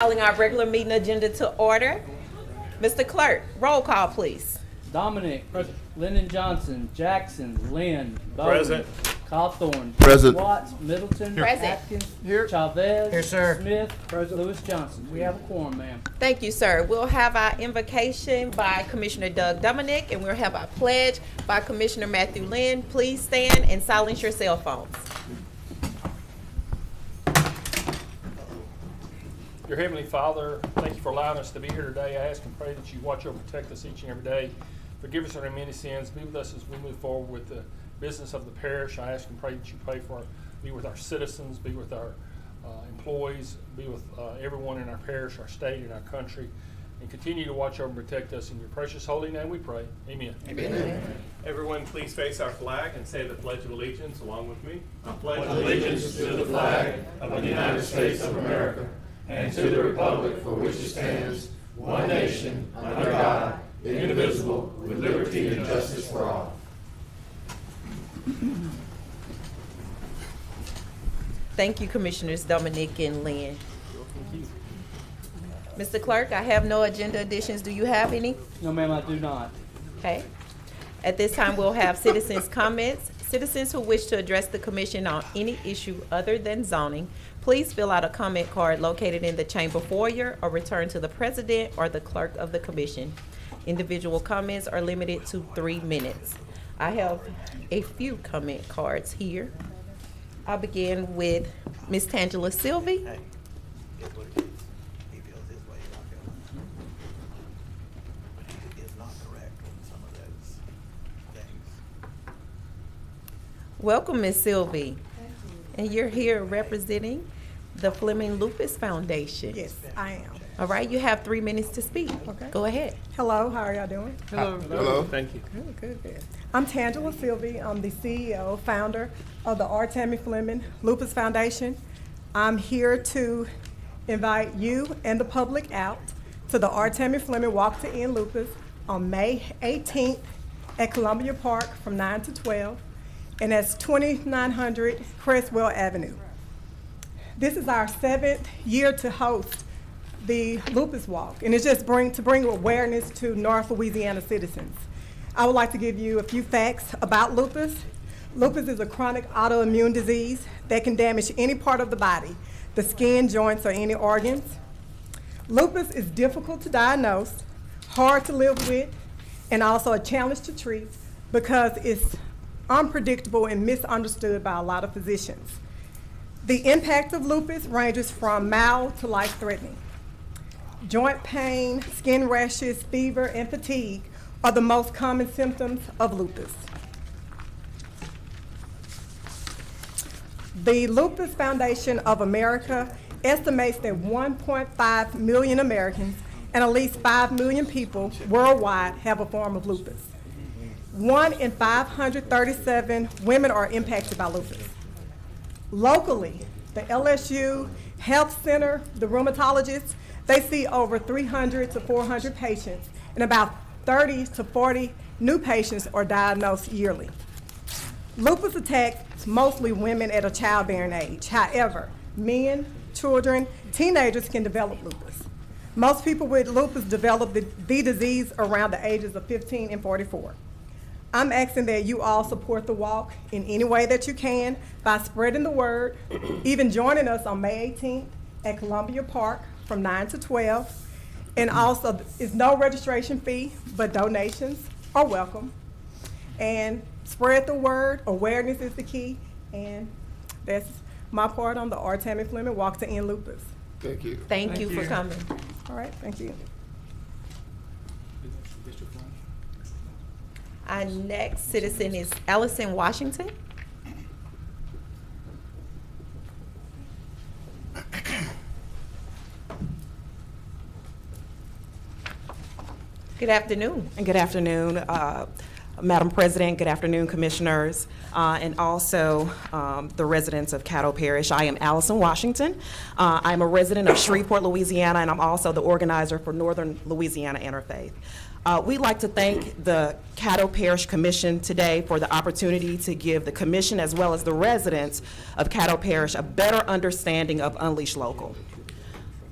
Calling our regular meeting agenda to order. Mr. Clerk, roll call, please. Dominic. Present. Lyndon Johnson. Jackson. Lynn. Bowen. Present. Cawthorn. Present. Watts. Middleton. Present. Atkins. Here. Chavez. Here, sir. Smith. Present. Lewis Johnson. We have a quorum, ma'am. Thank you, sir. We'll have our invocation by Commissioner Doug Dominic, and we'll have our pledge by Commissioner Matthew Lynn. Please stand and silence your cell phones. Your Heavenly Father, thank you for allowing us to be here today. I ask and pray that you watch over and protect us each and every day. Forgive us our many sins. Be with us as we move forward with the business of the parish. I ask and pray that you be with our citizens, be with our employees, be with everyone in our parish, our state, and our country, and continue to watch over and protect us. In your precious holy name we pray. Amen. Amen. Amen. Everyone please face our flag and say the Pledge of Allegiance along with me. I pledge allegiance to the flag of the United States of America and to the republic for which it stands, one nation, under God, indivisible, with liberty and justice for all. Thank you, Commissioners Dominic and Lynn. Mr. Clerk, I have no agenda additions. Do you have any? No, ma'am, I do not. Okay. At this time, we'll have citizens' comments. Citizens who wish to address the commission on any issue other than zoning, please fill out a comment card located in the chamber foyer or return to the president or the clerk of the commission. Individual comments are limited to 3 minutes. I have a few comment cards here. I'll begin with Ms. Tangela Sylvie. Welcome, Ms. Sylvie. And you're here representing the Fleming Lupus Foundation. Yes, I am. All right, you have 3 minutes to speak. Okay. Go ahead. Hello, how are y'all doing? Hello. Hello. Thank you. Good. I'm Tangela Sylvie. I'm the CEO, founder of the R. Tammy Fleming Lupus Foundation. I'm here to invite you and the public out to the R. Tammy Fleming Walk to End Lupus on May 18th at Columbia Park from 9 to 12. And that's 2900 Crestwell Avenue. This is our 7th year to host the Lupus Walk, and it's just to bring awareness to North Louisiana citizens. I would like to give you a few facts about lupus. Lupus is a chronic autoimmune disease that can damage any part of the body, the skin, joints, or any organs. Lupus is difficult to diagnose, hard to live with, and also a challenge to treat because it's unpredictable and misunderstood by a lot of physicians. The impact of lupus ranges from mild to life-threatening. Joint pain, skin rashes, fever, and fatigue are the most common symptoms of lupus. The Lupus Foundation of America estimates that 1.5 million Americans and at least 5 million people worldwide have a form of lupus. 1 in 537 women are impacted by lupus. Locally, the LSU Health Center, the rheumatologists, they see over 300 to 400 patients, and about 30 to 40 new patients are diagnosed yearly. Lupus attacks mostly women at a childbearing age. However, men, children, teenagers can develop lupus. Most people with lupus develop the disease around the ages of 15 and 44. I'm asking that you all support the walk in any way that you can by spreading the word, even joining us on May 18th at Columbia Park from 9 to 12. And also, it's no registration fee, but donations are welcome. And spread the word. Awareness is the key. And that's my part on the R. Tammy Fleming Walk to End Lupus. Thank you. Thank you for coming. All right, thank you. Our next citizen is Allison Washington. Good afternoon. And good afternoon, Madam President. Good afternoon, Commissioners, and also the residents of Caddo Parish. I am Allison Washington. I'm a resident of Shreveport, Louisiana, and I'm also the organizer for Northern Louisiana Interfaith. We'd like to thank the Caddo Parish Commission today for the opportunity to give the Commission as well as the residents of Caddo Parish a better understanding of Unleash Local.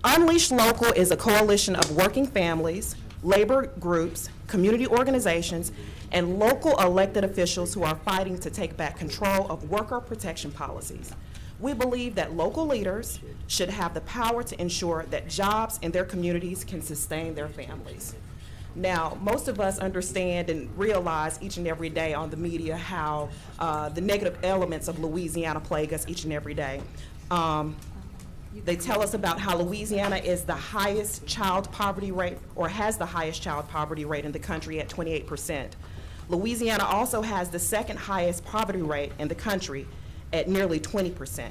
Unleash Local is a coalition of working families, labor groups, community organizations, and local elected officials who are fighting to take back control of worker protection policies. We believe that local leaders should have the power to ensure that jobs in their communities can sustain their families. Now, most of us understand and realize each and every day on the media how the negative elements of Louisiana plague us each and every day. They tell us about how Louisiana is the highest child poverty rate, or has the highest child poverty rate in the country at 28%. Louisiana also has the second highest poverty rate in the country at nearly 20%.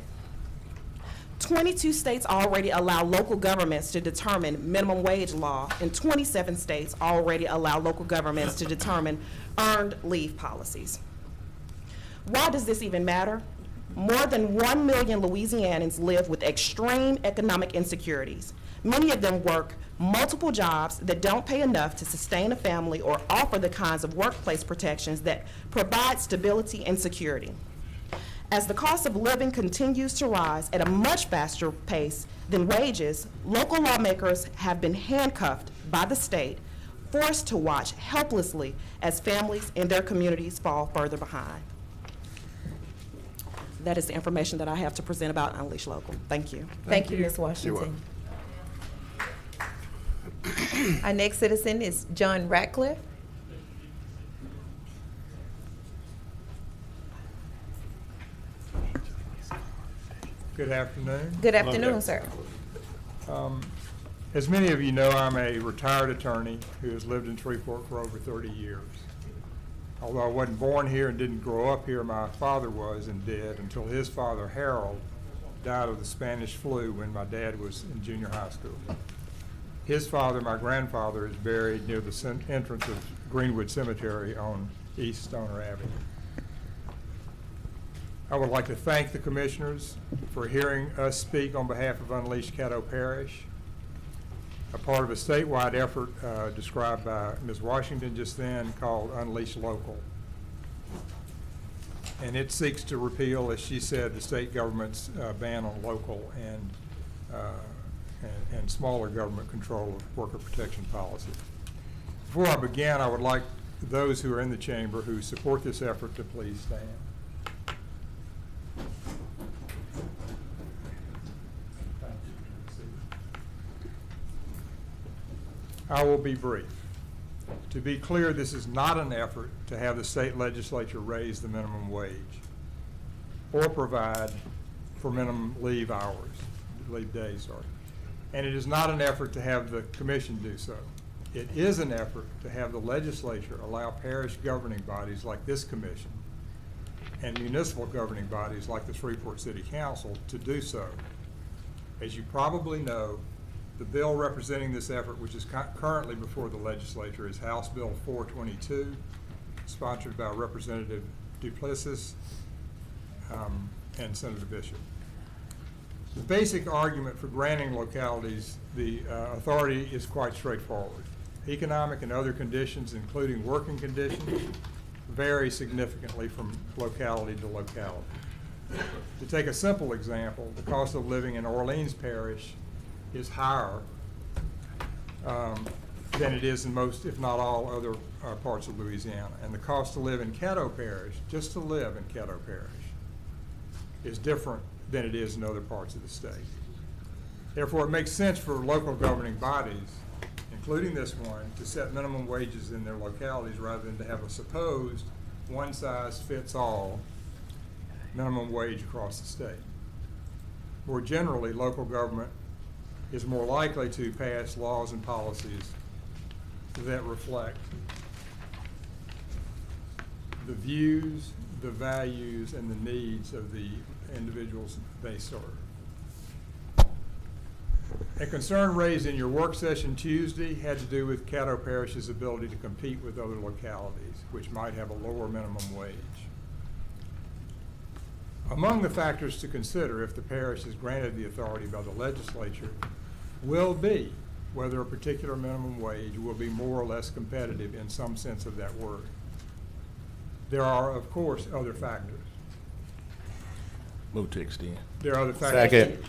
22 states already allow local governments to determine minimum wage law, and 27 states already allow local governments to determine earned leave policies. Why does this even matter? More than 1 million Louisianans live with extreme economic insecurities. Many of them work multiple jobs that don't pay enough to sustain a family or offer the kinds of workplace protections that provide stability and security. As the cost of living continues to rise at a much faster pace than wages, local lawmakers have been handcuffed by the state, forced to watch helplessly as families in their communities fall further behind. That is the information that I have to present about Unleash Local. Thank you. Thank you, Ms. Washington. Our next citizen is John Ratcliffe. Good afternoon. Good afternoon, sir. As many of you know, I'm a retired attorney who has lived in Shreveport for over 30 years. Although I wasn't born here and didn't grow up here, my father was and did until his father, Harold, died of the Spanish flu when my dad was in junior high school. His father, my grandfather, is buried near the entrance of Greenwood Cemetery on East Stoner Avenue. I would like to thank the commissioners for hearing us speak on behalf of Unleash Caddo Parish, a part of a statewide effort described by Ms. Washington just then called Unleash Local. And it seeks to repeal, as she said, the state government's ban on local and smaller government control of worker protection policy. Before I begin, I would like those who are in the chamber who support this effort to please stand. I will be brief. To be clear, this is not an effort to have the state legislature raise the minimum wage or provide for minimum leave days. And it is not an effort to have the commission do so. It is an effort to have the legislature allow parish governing bodies like this commission and municipal governing bodies like the Shreveport City Council to do so. As you probably know, the bill representing this effort, which is currently before the legislature, is House Bill 422, sponsored by Representative Duplessis and Senator Bishop. The basic argument for granting localities the authority is quite straightforward. Economic and other conditions, including working conditions, vary significantly from locality to locality. To take a simple example, the cost of living in Orleans Parish is higher than it is in most, if not all, other parts of Louisiana. And the cost to live in Caddo Parish, just to live in Caddo Parish, is different than it is in other parts of the state. Therefore, it makes sense for local governing bodies, including this one, to set minimum wages in their localities rather than to have a supposed one-size-fits-all minimum wage across the state. More generally, local government is more likely to pass laws and policies that reflect the views, the values, and the needs of the individuals they serve. A concern raised in your work session Tuesday had to do with Caddo Parish's ability to compete with other localities, which might have a lower minimum wage. Among the factors to consider if the parish is granted the authority by the legislature will be whether a particular minimum wage will be more or less competitive in some sense of that word. There are, of course, other factors. Move to extend. There are other factors. Second.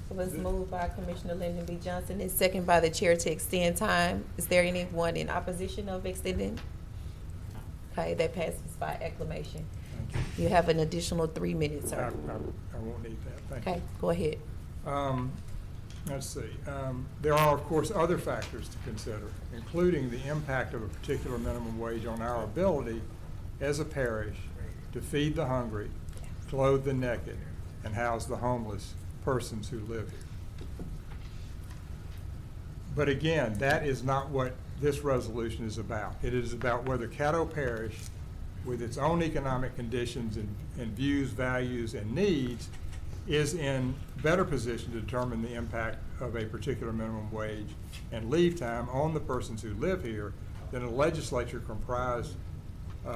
It was moved by Commissioner Lyndon B. Johnson and second by the chair to extend time. Is there anyone in opposition of extending? Okay, that passes by acclamation. Thank you. You have an additional 3 minutes, I sir. won't need that, thank you. Okay, go ahead. Let's see. There are, of course, other factors to consider, including the impact of a particular minimum wage on our ability as a parish to feed the hungry, clothe the naked, and house the homeless persons who live here. But again, that is not what this resolution is about. It is about whether Caddo Parish, with its own economic conditions and views, values, and needs, is in better position to determine the impact of a particular minimum wage and leave time on the persons who live here than a legislature comprised,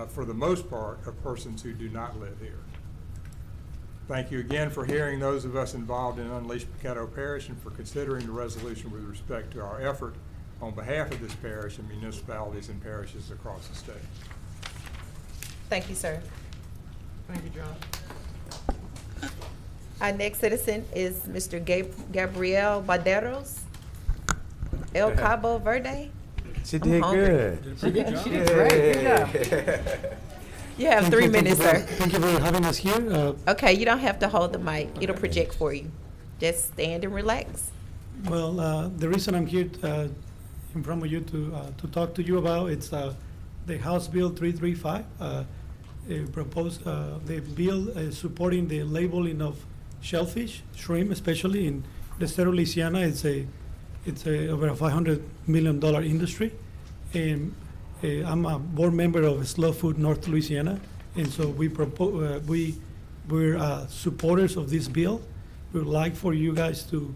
for the most part, of persons who do not live here. Thank you again for hearing those of us involved in Unleash Caddo Parish and for considering the resolution with respect to our effort on behalf of this parish and municipalities and parishes across the state. Thank you, sir. Thank you, John. Our next citizen is Mr. Gabriel Baderos, El Cabo Verde. She I'm did hungry. good. She did great. Good job. You have 3 minutes, sir. Thank you for having us here. Okay, you don't have to hold the mic. It'll project for you. Just stand and relax. The reason I'm here in front of you to talk to you about it's the House Bill 335. The bill supporting the labeling of shellfish, shrimp, especially in the state of Louisiana. It's a over a $500 million industry, and I'm a board member of Slow Food North Louisiana, and so we're supporters of this bill. We would like for you guys to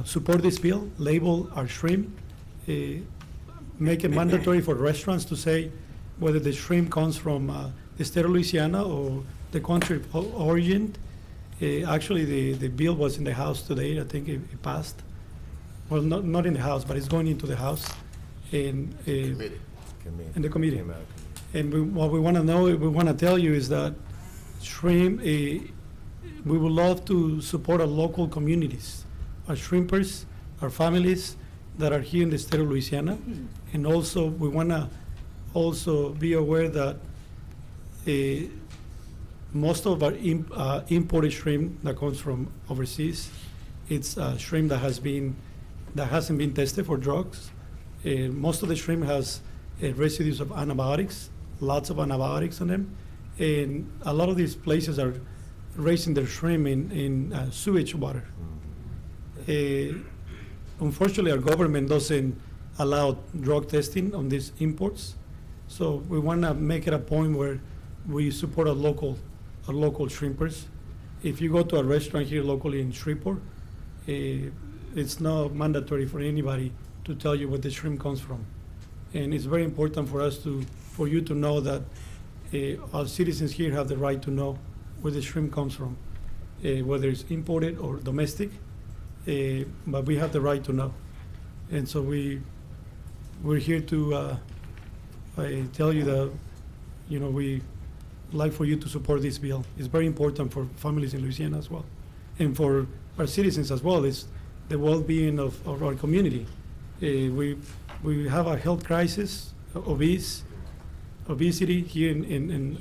support this bill, label our shrimp, make it mandatory for restaurants to say whether the shrimp comes from the state of Louisiana or the country of origin. Actually, the bill was in the House today. I think it passed. Well, not in the House, but it's going into the House in the committee. And what we want to know, we want to tell you is that shrimp, we would love to support our local communities, our shrimpers, our families that are here in the state of Louisiana. And also, we want to also be aware that most of our imported shrimp that comes from overseas, it's shrimp that hasn't been tested for drugs. Most of the shrimp has residues of antibiotics, lots of antibiotics on them, and a lot of these places are raising their shrimp in sewage water. Unfortunately, our government doesn't allow drug testing on these imports, so we want to make it a point where we support our local shrimpers. If you go to a restaurant here locally in Shreveport, it's not mandatory for anybody to tell you where the shrimp comes from. And it's very important for you to know that our citizens here have the right to know where the shrimp comes from, whether it's imported or domestic, but we have the right to know. And so we're here to tell you that, we like for you to support this bill. It's very important for families in Louisiana as well, and for our citizens as well. It's the well-being of our community. We have a health crisis, obesity here in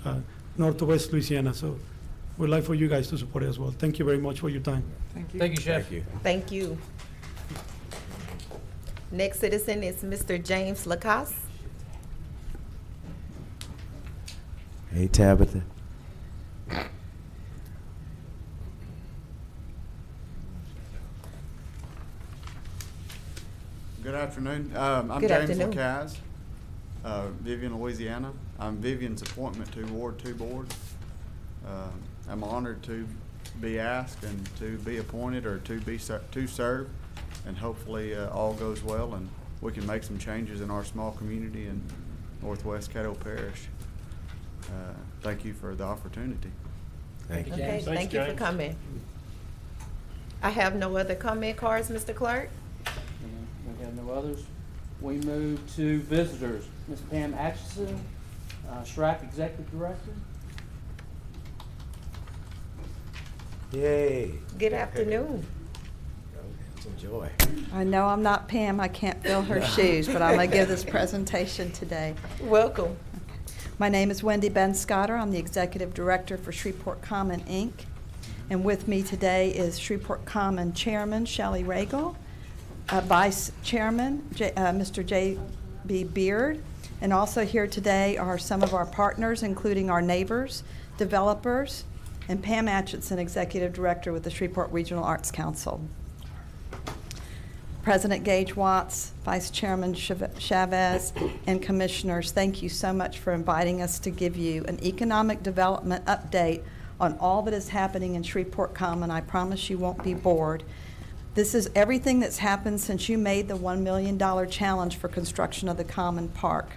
Northwest Louisiana. So we'd like for you guys to support it as well. Thank you very much for your time. Thank you, Chef. Thank you. Thank you. Next citizen is Mr. James Lacoste. Hey, Tabitha. Good afternoon. I'm Good James afternoon. Lacaze, Vivian, Louisiana. I'm Vivian's appointment to Ward 2 Board. I'm honored to be asked and to be appointed or to serve, and hopefully all goes well and we can make some changes in our small community in Northwest Caddo Parish. Thank you for the opportunity. Thank you. Okay, James. thank Thanks, you for James. coming. I have no other comment cards, Mr. Clerk. We have no others. We move to visitors. Ms. Pam Atchison, SHRAC Executive Director. Yay. Good afternoon. Enjoy. I know I'm not Pam, I can't fill her shoes, but I'm going to give this presentation today. Welcome. My name is Wendy Ben-Scotter. I'm the Executive Director for Shreveport Common, Inc. And with me today is Shreveport Common Chairman Shelley Regal, Vice Chairman Mr. J.B. Beard, and also here today are some of our partners, including our neighbors, developers, and Pam Atchison, Executive Director with the Shreveport Regional Arts Council. President Gage Watts, Vice Chairman Chavez, and Commissioners, thank you so much for inviting us to give you an economic development update on all that is happening in Shreveport Common. I promise you won't be bored. This is everything that's happened since you made the $1 million challenge for construction of the Common Park.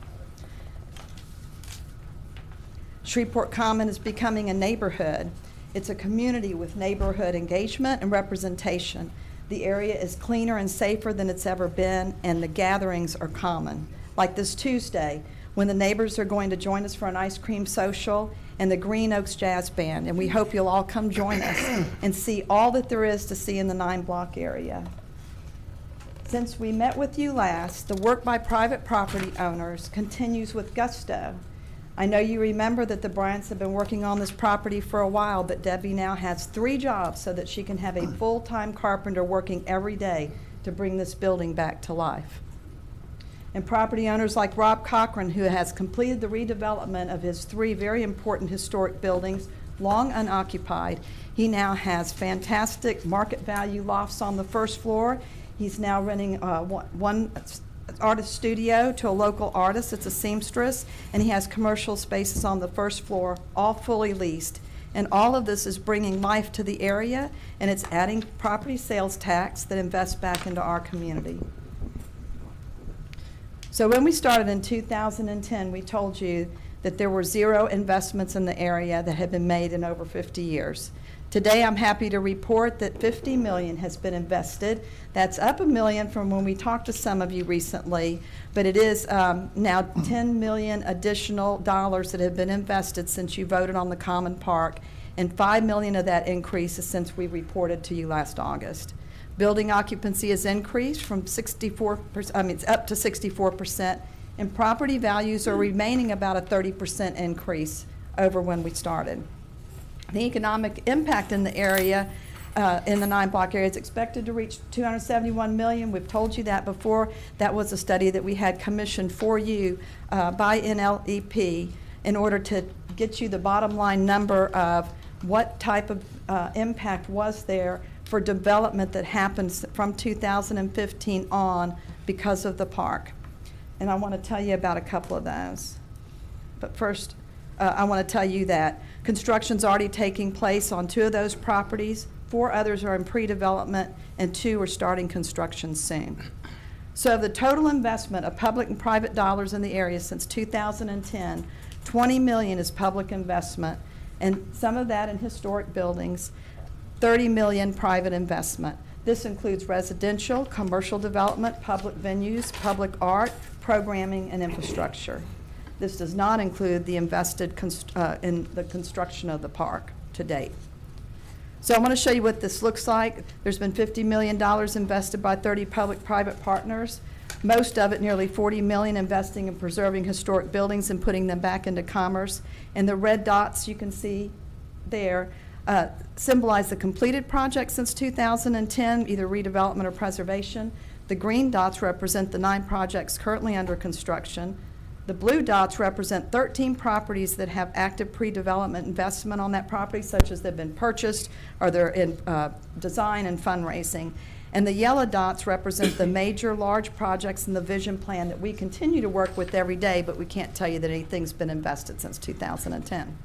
Shreveport Common is becoming a neighborhood. It's a community with neighborhood engagement and representation. The area is cleaner and safer than it's ever been, and the gatherings are common. Like this Tuesday, when the neighbors are going to join us for an ice cream social and the Green Oaks Jazz Band, and we hope you'll all come join us and see all that there is to see in the 9-block area. Since we met with you last, the work by private property owners continues with gusto. I know you remember that the Bryants have been working on this property for a while, but Debbie now has 3 jobs so that she can have a full-time carpenter working every day to bring this building back to life. And property owners like Rob Cochran, who has completed the redevelopment of his 3 very important historic buildings, long unoccupied. He now has fantastic market value lofts on the first floor. He's now renting one artist studio to a local artist. It's a seamstress, and he has commercial spaces on the first floor, all fully leased. And all of this is bringing life to the area, and it's adding property sales tax that invests back into our community. So when we started in 2010, we told you that there were 0 investments in the area that had been made in over 50 years. Today, I'm happy to report that $50 million has been invested. That's up $1 million from when we talked to some of you recently, but it is now $10 million additional dollars that have been invested since you voted on the Common Park, and $5 million of that increase is since we reported to you last August. Building occupancy has increased from 64%, it's up to 64%, and property values are remaining about a 30% increase over when we started. The economic impact in the area, in the 9-block area, is expected to reach $271 million. We've told you that before. That was a study that we had commissioned for you by NLEP in order to get you the bottom line number of what type of impact was there for development that happens from 2015 on because of the park. And I want to tell you about a couple of those. But first, I want to tell you that construction's already taking place on 2 of those properties. 4 others are in pre-development, and 2 are starting construction soon. So the total investment of public and private dollars in the area since 2010, $20 million is public investment, and some of that in historic buildings, $30 million private investment. This includes residential, commercial development, public venues, public art, programming, and infrastructure. This does not include the invested in the construction of the park to date. So I want to show you what this looks like. There's been $50 million invested by 30 public-private partners, most of it, nearly $40 million, investing in preserving historic buildings and putting them back into commerce. And the red dots you can see there symbolize the completed projects since 2010, either redevelopment or preservation. The green dots represent the 9 projects currently under construction. The blue dots represent 13 properties that have active pre-development investment on that property, such as they've been purchased or they're in design and fundraising. And the yellow dots represent the major large projects in the vision plan that we continue to work with every day, but we can't tell you that anything's been invested since 2010.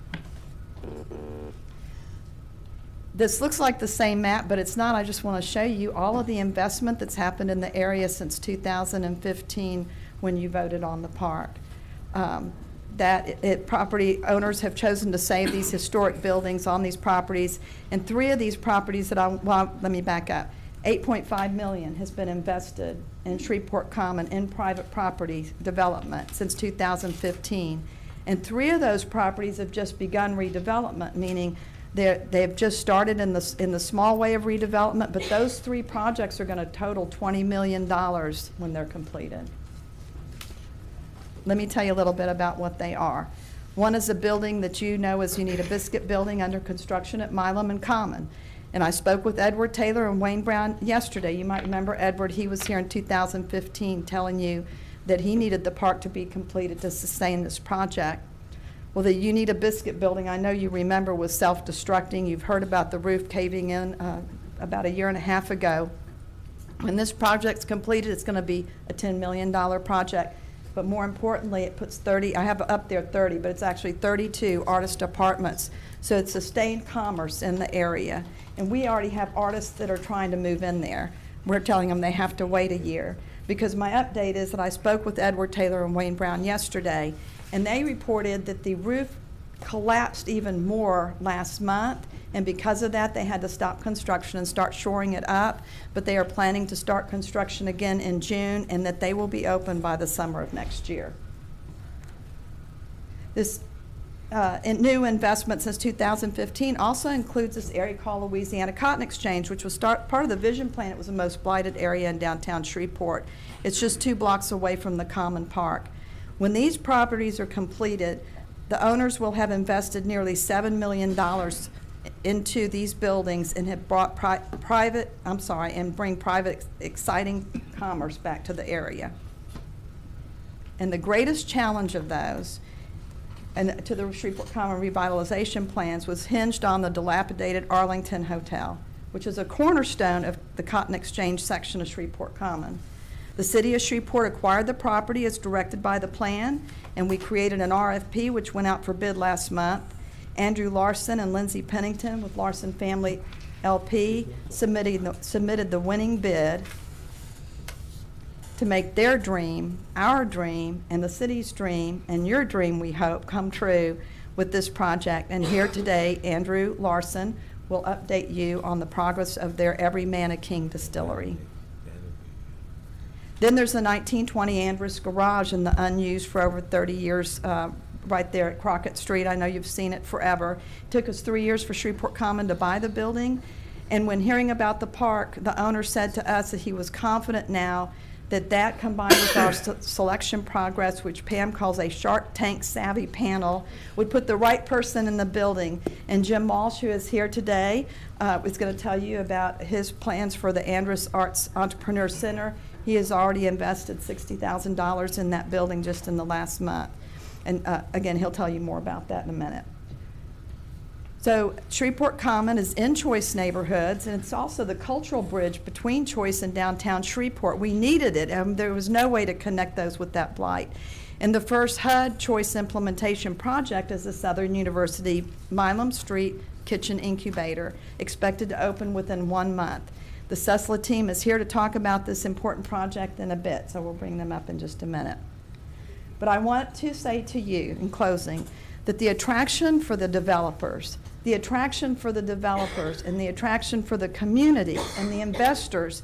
This looks like the same map, but it's not. I just want to show you all of the investment that's happened in the area since 2015 when you voted on the park. Property owners have chosen to save these historic buildings on these properties, and 3 of these properties let me back up. $8.5 million has been invested in Shreveport Common in private property development since 2015. And 3 of those properties have just begun redevelopment, meaning They've just started in the small way of redevelopment, but those 3 projects are going to total $20 million when they're completed. Let me tell you a little bit about what they are. One is a building that you know is Unita Biscuit Building under construction at Milam and Common. And I spoke with Edward Taylor and Wayne Brown yesterday. You might remember Edward, he was here in 2015 telling you that he needed the park to be completed to sustain this project. Well, the Unita Biscuit Building, I know you remember, was self-destructing. You've heard about the roof caving in about a year and a half ago. When this project's completed, it's going to be a $10 million project. But more importantly, it puts 30, I have up there 30, but it's actually 32 artist apartments. So it's sustained commerce in the area. And we already have artists that are trying to move in there. We're telling them they have to wait a year. Because my update is that I spoke with Edward Taylor and Wayne Brown yesterday, and they reported that the roof collapsed even more last month, and because of that, they had to stop construction and start shoring it up. But they are planning to start construction again in June, and that they will be open by the summer of next year. This new investment since 2015 also includes this area called Louisiana Cotton Exchange, which was part of the vision plan. It was the most blighted area in downtown Shreveport. It's just 2 blocks away from the Common Park. When these properties are completed, the owners will have invested nearly $7 million into these buildings and have brought bring private exciting commerce back to the area. And the greatest challenge of those and to the Shreveport Common revitalization plans was hinged on the dilapidated Arlington Hotel, which is a cornerstone of the Cotton Exchange section of Shreveport Common. The city of Shreveport acquired the property as directed by the plan, and we created an RFP which went out for bid last month. Andrew Larson and Lindsay Pennington with Larson Family LP submitted the winning bid to make their dream, our dream, and the city's dream, and your dream, we hope, come true with this project. And here today, Andrew Larson will update you on the progress of their Every Man a King distillery. Then there's the 1920 Andrus Garage in the unused for over 30 years right there at Crockett Street. I know you've seen it forever. It took us 3 years for Shreveport Common to buy the building. And when hearing about the park, the owner said to us that he was confident now that combined with our selection progress, which Pam calls a Shark Tank savvy panel, would put the right person in the building. And Jim Walsh, who is here today, is going to tell you about his plans for the Andrus Arts Entrepreneur Center. He has already invested $60,000 in that building just in the last month. And again, he'll tell you more about that in a minute. So Shreveport Common is in Choice neighborhoods, and it's also the cultural bridge between Choice and downtown Shreveport. We needed it, and there was no way to connect those with that blight. And the first HUD Choice implementation project is the Southern University Milam Street Kitchen Incubator, expected to open within 1 month. The CESLA team is here to talk about this important project in a bit, so we'll bring them up in just a minute. But I want to say to you, in closing, that the attraction for the developers, and the attraction for the community and the investors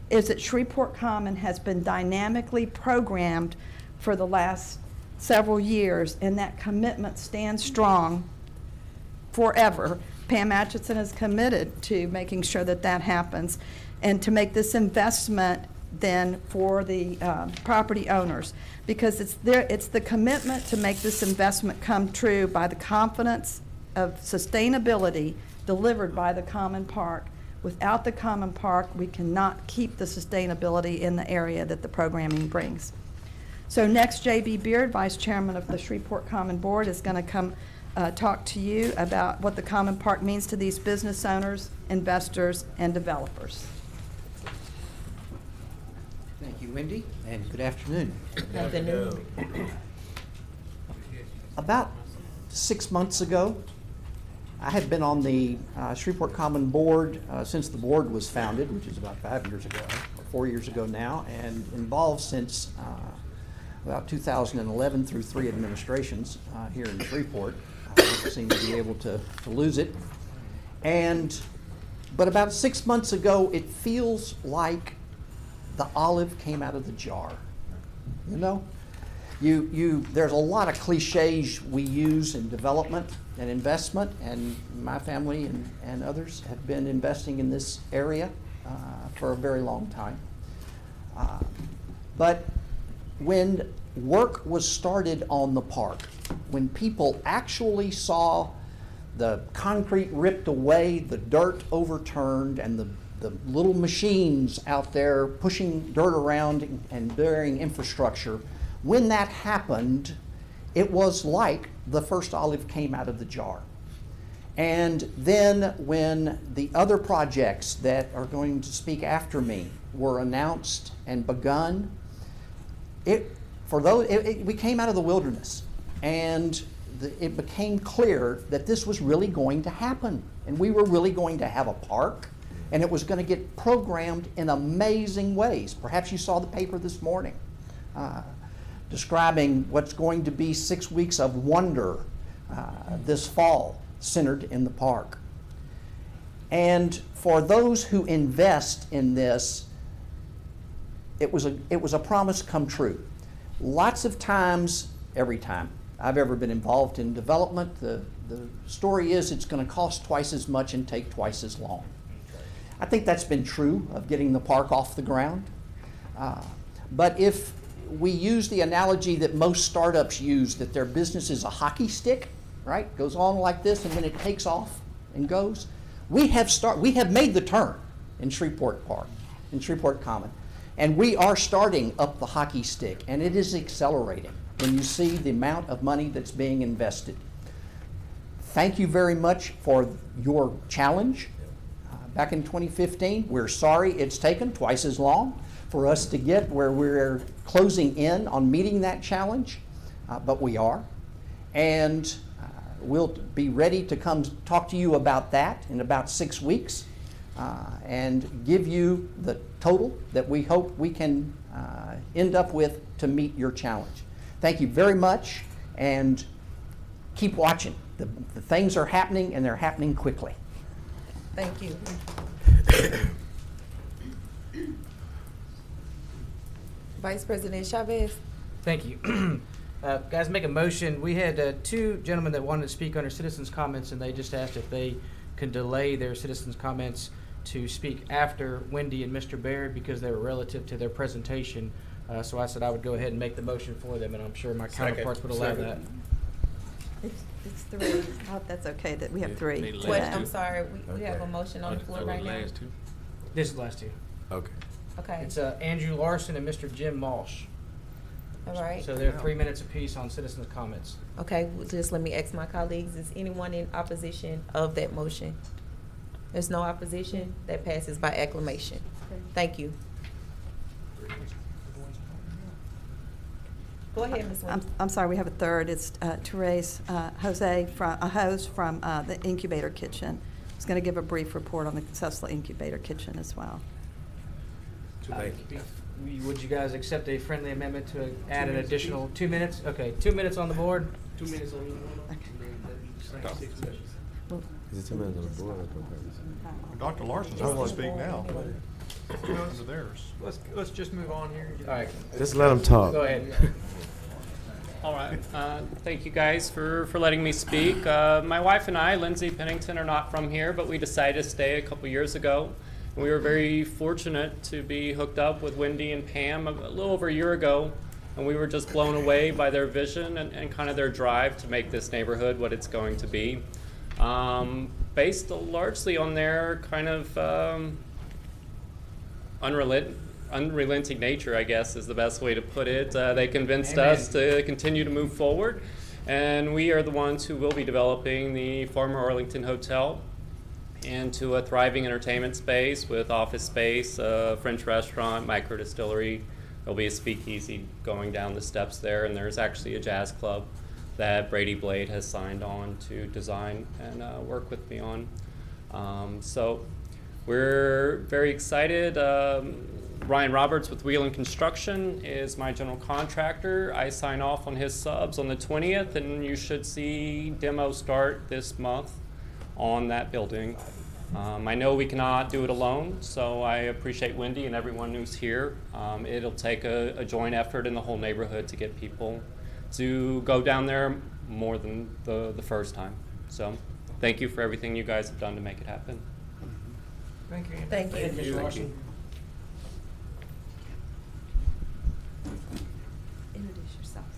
is that Shreveport Common has been dynamically programmed for the last several years, and that commitment stands strong forever. Pam Atchison is committed to making sure that that happens and to make this investment then for the property owners, because it's the commitment to make this investment come true by the confidence of sustainability delivered by the Common Park. Without the Common Park, we cannot keep the sustainability in the area that the programming brings. So next, J.B. Beard, Vice Chairman of the Shreveport Common Board, is going to come talk to you about what the Common Park means to these business owners, investors, and developers. Thank you, Wendy, and good afternoon. Good afternoon. About 6 months ago, I had been on the Shreveport Common Board since the board was founded, which is about 5 years ago, or 4 years ago now, and involved since about 2011 through 3 administrations here in Shreveport. I seem to be able to lose it. But about 6 months ago, it feels like the olive came out of the jar, you know? There's a lot of cliches we use in development and investment, and my family and others have been investing in this area for a very long time. But when work was started on the park, when people actually saw the concrete ripped away, the dirt overturned, and the little machines out there pushing dirt around and burying infrastructure, when that happened, it was like the first olive came out of the jar. And then when the other projects that are going to speak after me were announced and begun, we came out of the wilderness, and it became clear that this was really going to happen, and we were really going to have a park, and it was going to get programmed in amazing ways. Perhaps you saw the paper this morning describing what's going to be 6 weeks of wonder this fall, centered in the park. And for those who invest in this, it was a promise come true. Lots of times, every time I've ever been involved in development, the story is it's going to cost twice as much and take twice as long. I think that's been true of getting the park off the ground. But if we use the analogy that most startups use, that their business is a hockey stick, right? Goes on like this and then it takes off and goes. We have made the turn in Shreveport Park, in Shreveport Common. And we are starting up the hockey stick, and it is accelerating when you see the amount of money that's being invested. Thank you very much for your challenge back in 2015. We're sorry it's taken twice as long for us to get where we're closing in on meeting that challenge, but we are. And we'll be ready to come talk to you about that in about 6 weeks. And give you the total that we hope we can end up with to meet your challenge. Thank you very much, and keep watching. The things are happening, and they're happening quickly. Thank you. Vice President Chavez. Thank you. Guys, make a motion. We had two gentlemen that wanted to speak under citizens' comments, and they just asked if they could delay their citizens' comments to speak after Wendy and Mr. Baird because they were relative to their presentation. So I said I would go ahead and make the motion for them, and I'm sure my counterparts would allow that. It's three. I hope that's okay that we have three. I'm sorry, we have a motion on the floor right now. This is the last two. Okay. Okay, It's Andrew Larson and Mr. Jim Malsh. all right. So they're 3 minutes apiece on citizens' comments. Okay, well, just let me ask my colleagues, is anyone in opposition of that motion? There's no opposition, that passes by acclamation. Thank you. Go ahead, Ms. Wendy. I'm sorry, we have a third. It's Therese Jose from the Incubator Kitchen. He's going to give a brief report on the successful Incubator Kitchen as well. Would you guys accept a friendly amendment to add an additional 2 minutes? Okay, 2 minutes on the board. 2 minutes on the board. Is it 2 minutes on the board? Dr. Larson's going to speak now. Those are theirs. Let's just move on here. All right, Just let them talk. go ahead. All right. Thank you guys for letting me speak. My wife and I, Lindsay Pennington, are not from here, but we decided to stay a couple years ago. We were very fortunate to be hooked up with Wendy and Pam a little over a year ago, and we were just blown away by their vision and kind of their drive to make this neighborhood what it's going to be. Based largely on their kind of unrelenting nature, I guess, is the best way to put it. They convinced us to continue to move forward, and we are the ones who will be developing the former Arlington Hotel into a thriving entertainment space with office space, a French restaurant, micro distillery. There'll be a speakeasy going down the steps there, and there's actually a jazz club that Brady Blade has signed on to design and work with me on. So we're very excited. Ryan Roberts with Wheelan Construction is my general contractor. I sign off on his subs on the 20th, and you should see demo start this month on that building. I know we cannot do it alone, so I appreciate Wendy and everyone who's here. It'll take a joint effort in the whole neighborhood to get people to go down there more than the first time. So thank you for everything you guys have done to make it happen. Thank you. Thank you. Mr. Larson.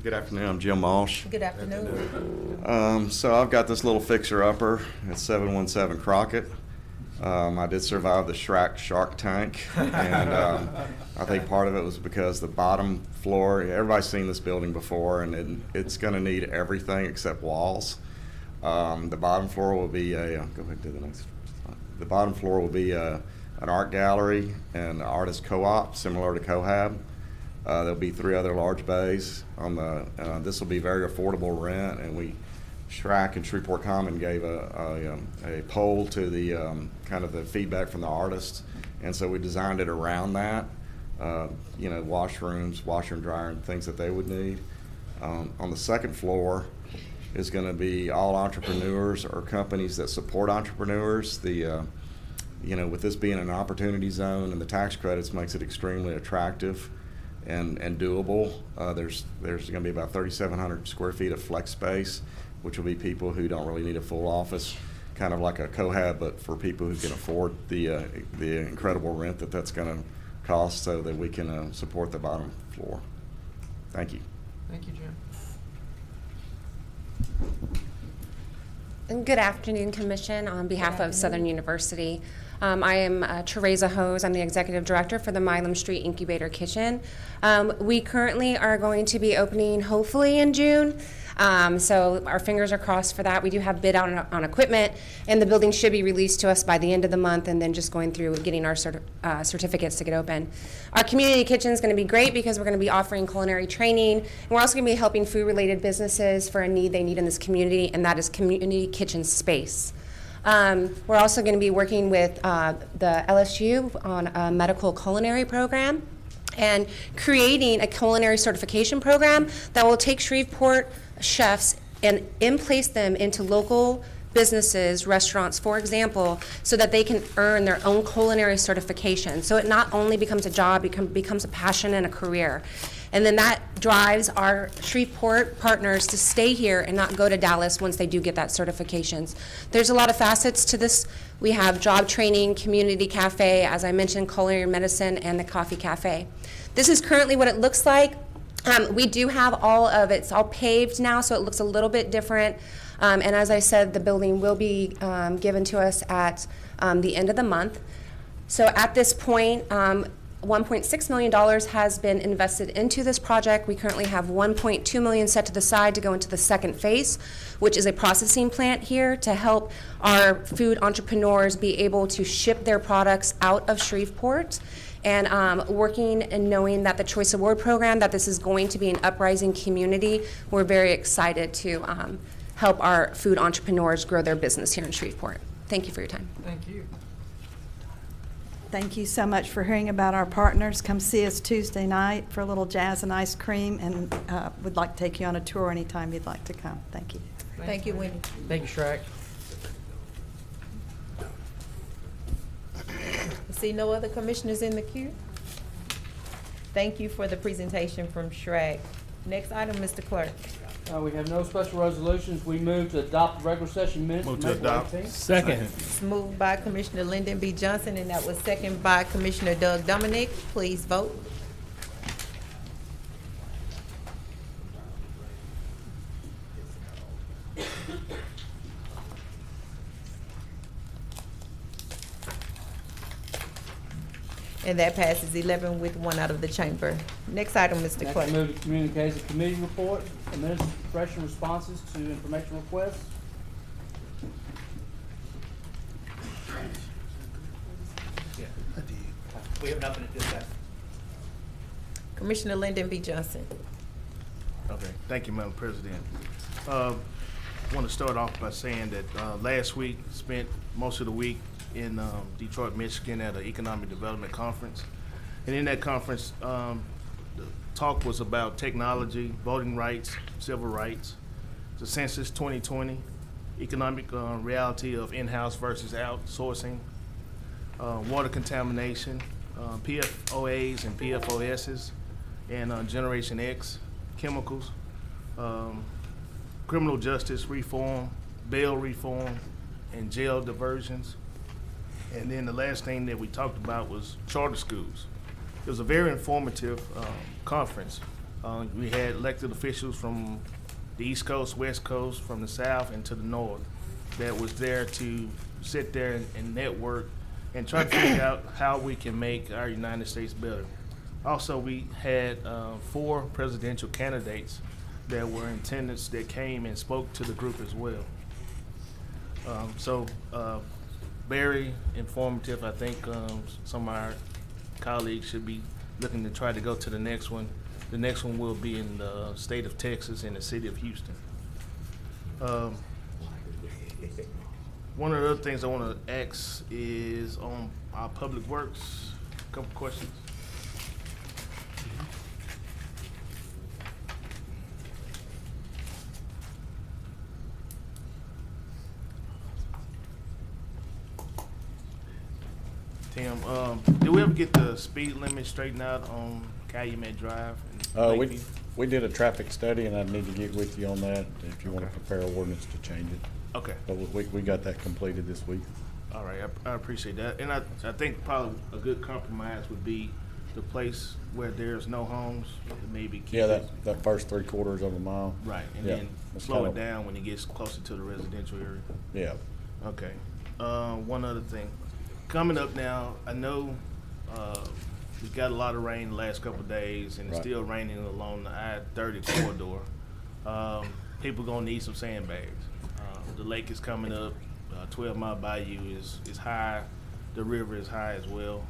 Good afternoon, I'm Jim Walsh. Good afternoon. So I've got this little fixer-upper at 717 Crockett. I did survive the Shark Tank, and I think part of it was because the bottom floor, everybody's seen this building before, and it's going to need everything except walls. The bottom floor will be go ahead to the next slide. The bottom floor will be an art gallery and artist co-op, similar to Cohab. There'll be 3 other large bays on the. This will be very affordable rent, and Shrek and Shreveport Common gave a poll to the kind of the feedback from the artists, and so we designed it around that. Washrooms, washer and dryer, and things that they would need. On the second floor is going to be all entrepreneurs or companies that support entrepreneurs. With this being an opportunity zone and the tax credits makes it extremely attractive and doable. There's going to be about 3,700 square feet of flex space, which will be people who don't really need a full office, kind of like a Cohab, but for people who can afford the incredible rent that's going to cost, so that we can support the bottom floor. Thank you. Thank you, Jim. Good afternoon, Commission. On behalf of Southern University, I am Teresa Hose. I'm the Executive Director for the Milam Street Incubator Kitchen. We currently are going to be opening hopefully in June. So our fingers are crossed for that. We do have bid out on equipment, and the building should be released to us by the end of the month, and then just going through getting our certificates to get open. Our community kitchen is going to be great because we're going to be offering culinary training, and we're also going to be helping food-related businesses for a need they need in this community, and that is community kitchen space. We're also going to be working with the LSU on a medical culinary program and creating a culinary certification program that will take Shreveport chefs and place them into local businesses, restaurants, for example, so that they can earn their own culinary certification. So it not only becomes a job, it becomes a passion and a career. And then that drives our Shreveport partners to stay here and not go to Dallas once they do get that certifications. There's a lot of facets to this. We have job training, community cafe, as I mentioned, culinary medicine, and the coffee cafe. This is currently what it looks like. We do have it's all paved now, so it looks a little bit different. And as I said, the building will be given to us at the end of the month. So at this point, $1.6 million has been invested into this project. We currently have $1.2 million set to the side to go into the second phase, which is a processing plant here to help our food entrepreneurs be able to ship their products out of Shreveport. And working and knowing that the Choice Award program, that this is going to be an uprising community, we're very excited to help our food entrepreneurs grow their business here in Shreveport. Thank you for your time. Thank you. Thank you so much for hearing about our partners. Come see us Tuesday night for a little jazz and ice cream, and we'd like to take you on a tour anytime you'd like to come. Thank you. Thank you, Wendy. Thank you, Shrek. See no other commissioners in the queue? Thank you for the presentation from Shrek. Next item, Mr. Clerk. We have no special resolutions. We move to adopt the regular session minutes. Move from to April adopt. 18th. Second. It's moved by Commissioner Lyndon B. Johnson, and that was seconded by Commissioner Doug Dominic. Please vote. And that passes 11 with 1 out of the chamber. Next item, Mr. Next, Clerk. I move to communications committee report, administration responses to information requests. We have nothing at this time. Commissioner Lyndon B. Johnson. Okay, thank you, Madam President. I want to start off by saying that last week, spent most of the week in Detroit, Michigan at an economic development conference. And in that conference, the talk was about technology, voting rights, civil rights, the Census 2020, economic reality of in-house versus outsourcing, water contamination, PFOAs and PFOSs, and Generation X, chemicals, criminal justice reform, bail reform, and jail diversions. And then the last thing that we talked about was charter schools. It was a very informative conference. We had elected officials from the East Coast, West Coast, from the South, and to the North that was there to sit there and network and try to figure out how we can make our United States better. Also, we had 4 presidential candidates that were in attendance that came and spoke to the group as well. Very informative. I think some of our colleagues should be looking to try to go to the next one. The next one will be in the state of Texas and the city of Houston. One of the other things I want to ask is on our public works. A couple questions. Tim, did we ever get the speed limit straightened out on Calumet Drive? We did a traffic study, and I'd need to get with you on that if you want to prepare an ordinance to change it. Okay. But we got that completed this week. All right, I appreciate that. And I think probably a good compromise would be the place where there's no homes, maybe keep that first 3/4 of a mile. Right, and then slow it down when it gets closer to the residential area. Yeah. Okay. One other thing. Coming up now, I know we got a lot of rain the last couple of days, and it's still raining along the I-30 corridor. People gonna need some sandbags. The lake is coming up. 12 Mile Bayou is high. The river is high as well,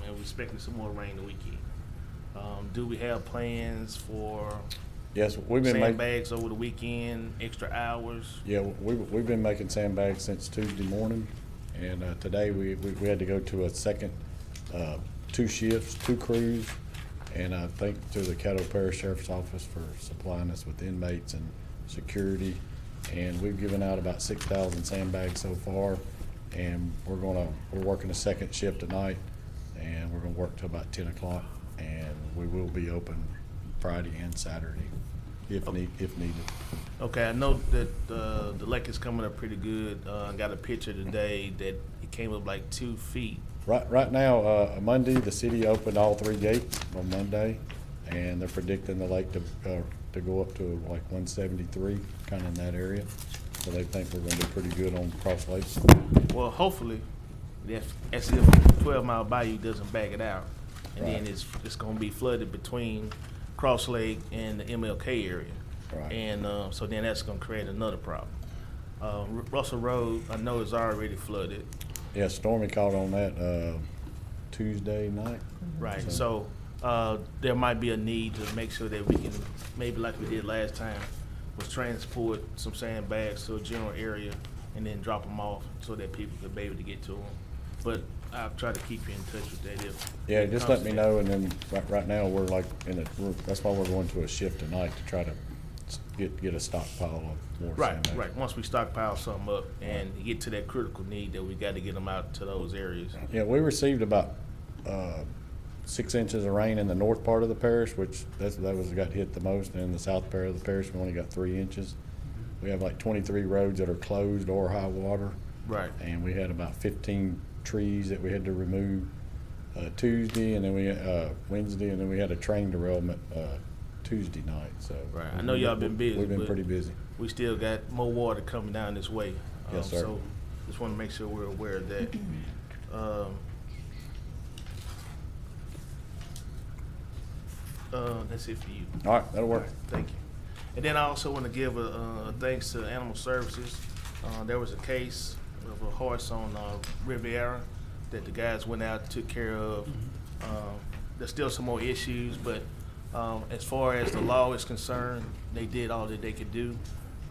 and we're expecting some more rain the weekend. Do we have plans for we've been sandbags over the weekend, extra hours? Yeah, we've been making sandbags since Tuesday morning, and today we had to go to a second 2 shifts, 2 crews, and I thank to the Caddo Parish Sheriff's Office for supplying us with inmates and security. And we've given out about 6,000 sandbags so far, and we're working a second shift tonight, and we're gonna work till about 10 o'clock, and we will be open Friday and Saturday if needed. Okay, I know that the lake is coming up pretty good. I got a picture today that it came up like 2 feet. Right now, Monday, the city opened all 3 gates on Monday, and they're predicting the lake to go up to like 173, kind of in that area. So they think we're gonna do pretty good on Cross Lake. Well, hopefully, as if 12 Mile Bayou doesn't back it out, and then it's gonna be flooded between Cross Lake and the MLK area. Right. And so then that's gonna create another problem. Russell Road, I know is already flooded. Yeah, Stormy caught on that Tuesday night. Right, so there might be a need to make sure that we can, maybe like we did last time, was transport some sandbags to a general area and then drop them off so that people could be able to get to them. But I'll try to keep you in touch with that if just let me know, and then right now we're like that's why we're going to a shift tonight to try to get a stockpile of more sandbags. Right. Once we stockpile something up and get to that critical need, that we got to get them out to those areas. Yeah, we received about 6 inches of rain in the north part of the parish, which got hit the most, and in the south part of the parish we only got 3 inches. We have like 23 roads that are closed or high water. Right. And we had about 15 trees that we had to remove Tuesday, and then Wednesday, and then we had a train derailment Tuesday night. So right. I know y'all been busy. We've been pretty busy. We still got more water coming down this way. Yes, sir. So just want to make sure we're aware of that. That's it for you. All right, that'll work. Right, thank you. And then I also want to give a thanks to Animal Services. There was a case of a horse on Riviera that the guys went out and took care of. There's still some more issues, but as far as the law is concerned, they did all that they could do.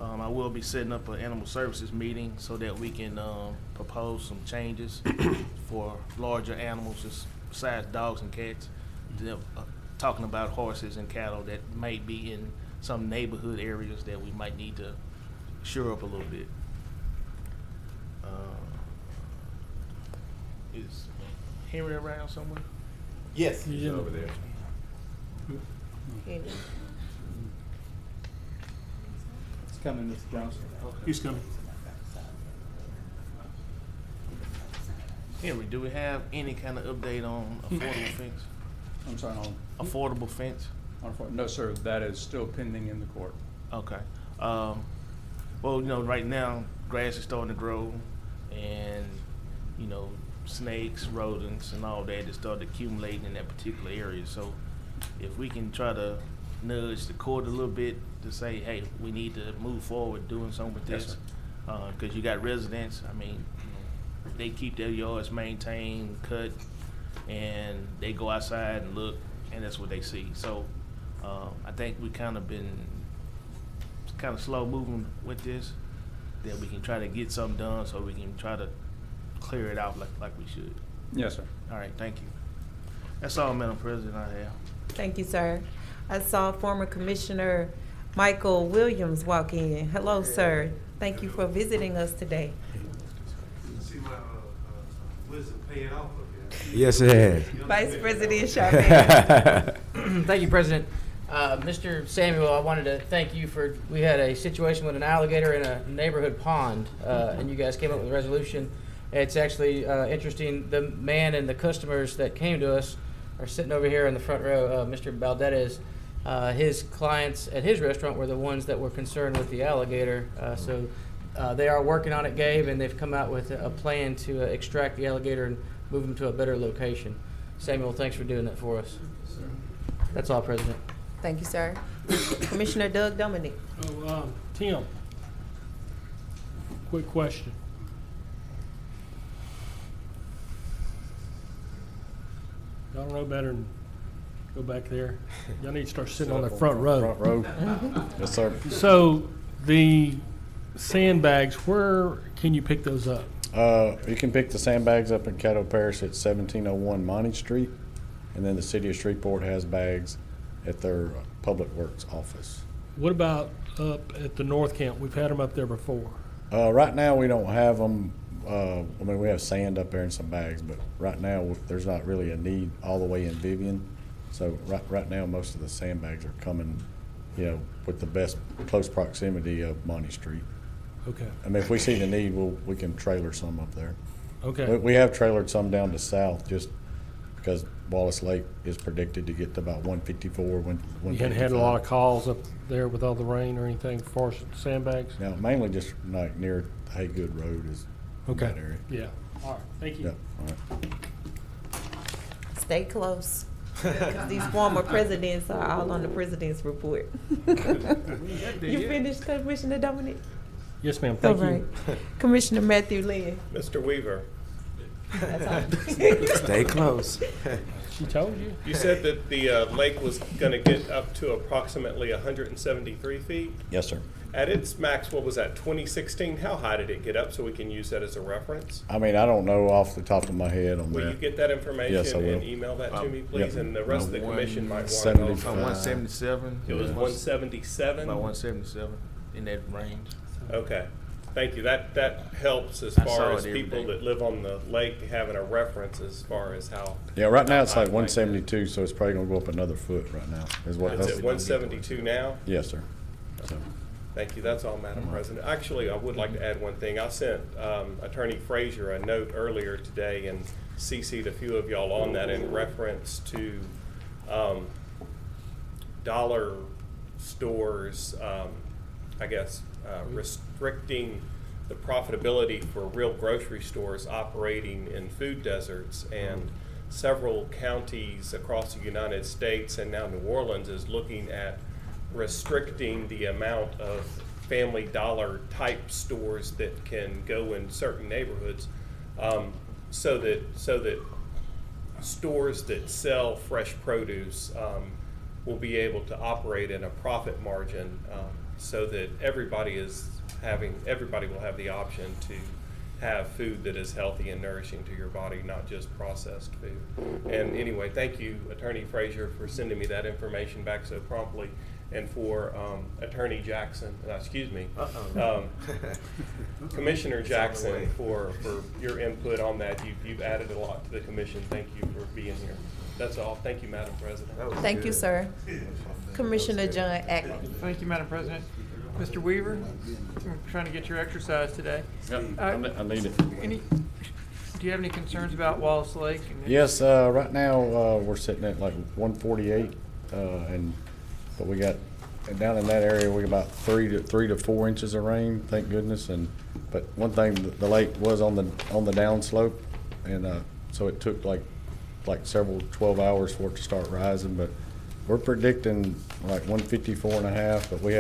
I will be setting up an Animal Services meeting so that we can propose some changes for larger animals besides dogs and cats. Talking about horses and cattle that might be in some neighborhood areas that we might need to shore up a little bit. Is Henry around somewhere? Yes. He's over there. It's coming, Mr. Johnson. He's coming. Henry, do we have any kind of update on affordable fence? I'm sorry, on? Affordable fence? No, sir, that is still pending in the court. Okay. Well, you know, right now, grass is starting to grow, and, you know, snakes, rodents, and all that is starting to accumulate in that particular area. So if we can try to nudge the court a little bit to say, hey, we need to move forward doing something with Yes, this. Because you got residents, I mean, they keep their yards maintained, cut, and they go outside and look, and that's what they see. So I think we kind of been kind of slow moving with this, that we can try to get something done so we can try to clear it out like we should. Yes, sir. All right, thank you. That's all, Madam President, I have. Thank you, sir. I saw former Commissioner Michael Williams walk in. Hello, sir. Thank you for visiting us today. See my wisdom paying off up here. Yes, it has. Vice President Chavez. Thank you, President. Mr. Samuel, I wanted to thank you for, we had a situation with an alligator in a neighborhood pond, and you guys came up with a resolution. It's actually interesting, the man and the customers that came to us are sitting over here in the front row. Mr. Baldettes, his clients at his restaurant were the ones that were concerned with the alligator. So they are working on it, Gabe, and they've come out with a plan to extract the alligator and move him to a better location. Samuel, thanks for doing that for us. That's all, President. Thank you, sir. Commissioner Doug Dominic. Oh, Tim, quick question. Y'all know better than go back there. Y'all need to start sitting on the front row. Front row. Yes, sir. So the sandbags, where can you pick those up? You can pick the sandbags up in Caddo Parish at 1701 Monty Street, and then the city of Shreveport has bags at their Public Works office. What about up at the North Camp? We've had them up there before. Right now, we don't have them. I mean, we have sand up there in some bags, but right now, there's not really a need all the way in Vivian. So right now, most of the sandbags are coming, you know, with the best close proximity of Monty Street. Okay. I mean, if we see the need, we can trailer some up there. Okay. We have trailered some down to south just because Wallace Lake is predicted to get to about 154, 155. You hadn't had a lot of calls up there with all the rain or anything for sandbags? Now, mainly just like near Haygood Road is Okay. that area. Yeah. All right. Thank you. Yep. All right. Stay close. These former presidents are all on the president's report. You finished, Commissioner Dominic? Yes, ma'am. All Thank right. you. Commissioner Matthew Lynn. Mr. Weaver, That's all. Stay close. She told you. you said that the lake was going to get up to approximately 173 feet. Yes, sir. At its max, what was that, 2016? How high did it get up so we can use that as a reference? I mean, I don't know off the top of my head on Will that. you get that information Yes, I will. and email that to me, please? Yep. And the rest of the commission might want to know. 75. 177. It was 177? About 177, in that range. Okay. Thank you. That helps as I far saw as it every people day. that live on the lake having a reference as far as how. Yeah, right now it's how like high it is. 172, so it's probably gonna go up another foot right now. Is what It's that's. at 172 now? Yes, sir. So, Thank you. That's all, Madam President. Actually, I would like to add one thing. I sent Attorney Frazier a note earlier today and CC'd a few of y'all on that in reference to dollar stores, I guess, restricting the profitability for real grocery stores operating in food deserts. And several counties across the United States and now New Orleans is looking at restricting the amount of Family Dollar type stores that can go in certain neighborhoods, so that stores that sell fresh produce will be able to operate in a profit margin, so that everybody will have the option to have food that is healthy and nourishing to your body, not just processed food. And anyway, thank you, Attorney Frazier, for sending me that information back so promptly. and for Attorney Jackson, Commissioner Jackson for your input on that. You've added a lot to the commission. Thank you for being here. That's all. Thank you, Madam President. Thank you, sir. Commissioner John Atkins. Thank you, Madam President. Mr. Weaver, I'm trying to get your exercise today. Yep, I need it. Do you have any concerns about Wallace Lake? Yes, right now we're sitting at like 148, but we got down in that area we got about 3 to 4 inches of rain, thank goodness. But one thing, the lake was on the downslope, and so it took like several 12 hours for it to start rising. But we're predicting like 154.5, but we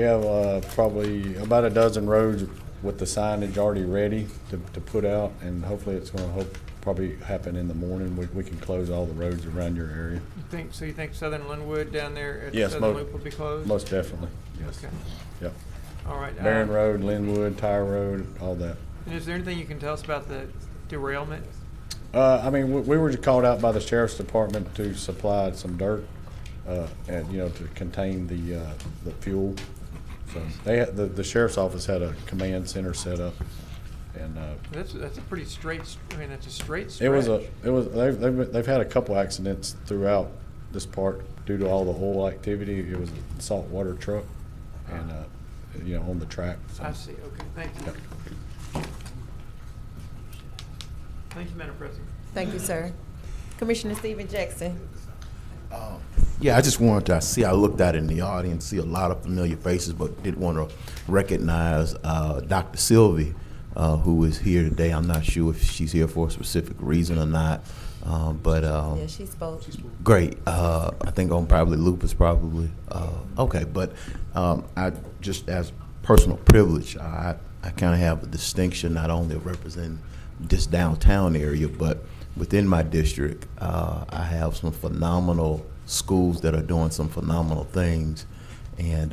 have probably about a dozen roads with the signage already ready to put out, and hopefully it's going to probably happen in the morning. We can close all the roads around your area. You think Southern Linwood down there at Yes, Southern Loop will be closed? Most definitely, yes. Okay. Yep. All right. Barron Road, Linwood, Tire Road, all that. And is there anything you can tell us about the derailment? I mean, we were called out by the Sheriff's Department to supply some dirt, and to contain the fuel. So the Sheriff's Office had a command center set up, and That's a pretty straight. I mean, that's a straight stretch. They've had a couple accidents throughout this part due to all the oil activity. It was a saltwater truck, and on the track. So. I see. Okay. Thank you. Yep. Thank you, Madam President. Thank you, sir. Commissioner Stephen Jackson. Yeah, I just wanted to I looked out in the audience, see a lot of familiar faces, but did want to recognize Dr. Sylvie, who is here today. I'm not sure if she's here for a specific reason or not, but Yeah, she spoke. Great. I think on probably lupus, probably. Okay, but I just as personal privilege, I kind of have a distinction not only of representing this downtown area, but within my district, I have some phenomenal schools that are doing some phenomenal things, and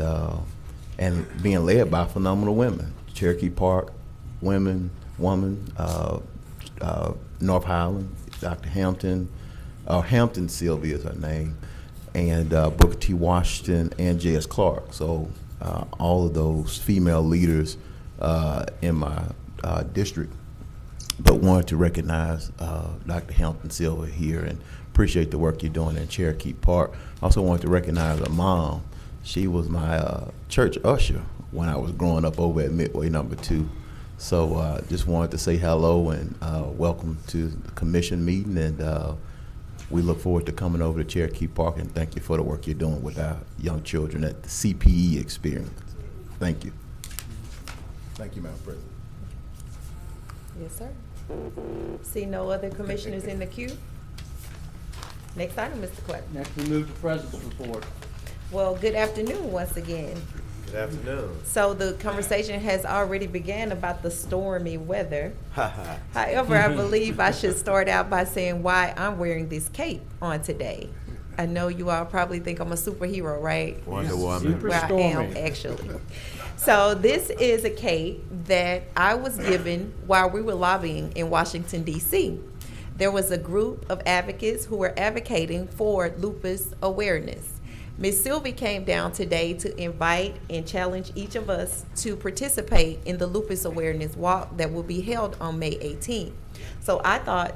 being led by phenomenal women. Cherokee Park woman, North Highland, Dr. Hampton Sylvia is her name, and Booker T. Washington and J.S. Clark. So all of those female leaders in my district, but wanted to recognize Dr. Hampton Silva here and appreciate the work you're doing in Cherokee Park. Also wanted to recognize her mom. She was my church usher when I was growing up over at Midway number 2. So just wanted to say hello and welcome to the commission meeting, and we look forward to coming over to Cherokee Park, and thank you for the work you're doing with our young children at the CPE experience. Thank you. Thank you, Madam President. Yes, sir. See no other commissioners in the queue? Next item, Mr. Clerk. Next, we move to President's Report. Well, good afternoon once again. Good afternoon. So the conversation has already began about the stormy weather. However, I believe I should start out by saying why I'm wearing this cape on today. I know you all probably think I'm a superhero, right? Wonder Woman. Well, I am, actually. So this is a cape that I was given while we were lobbying in Washington, D.C. There was a group of advocates who were advocating for lupus awareness. Ms. Sylvie came down today to invite and challenge each of us to participate in the lupus awareness walk that will be held on May 18th. So I thought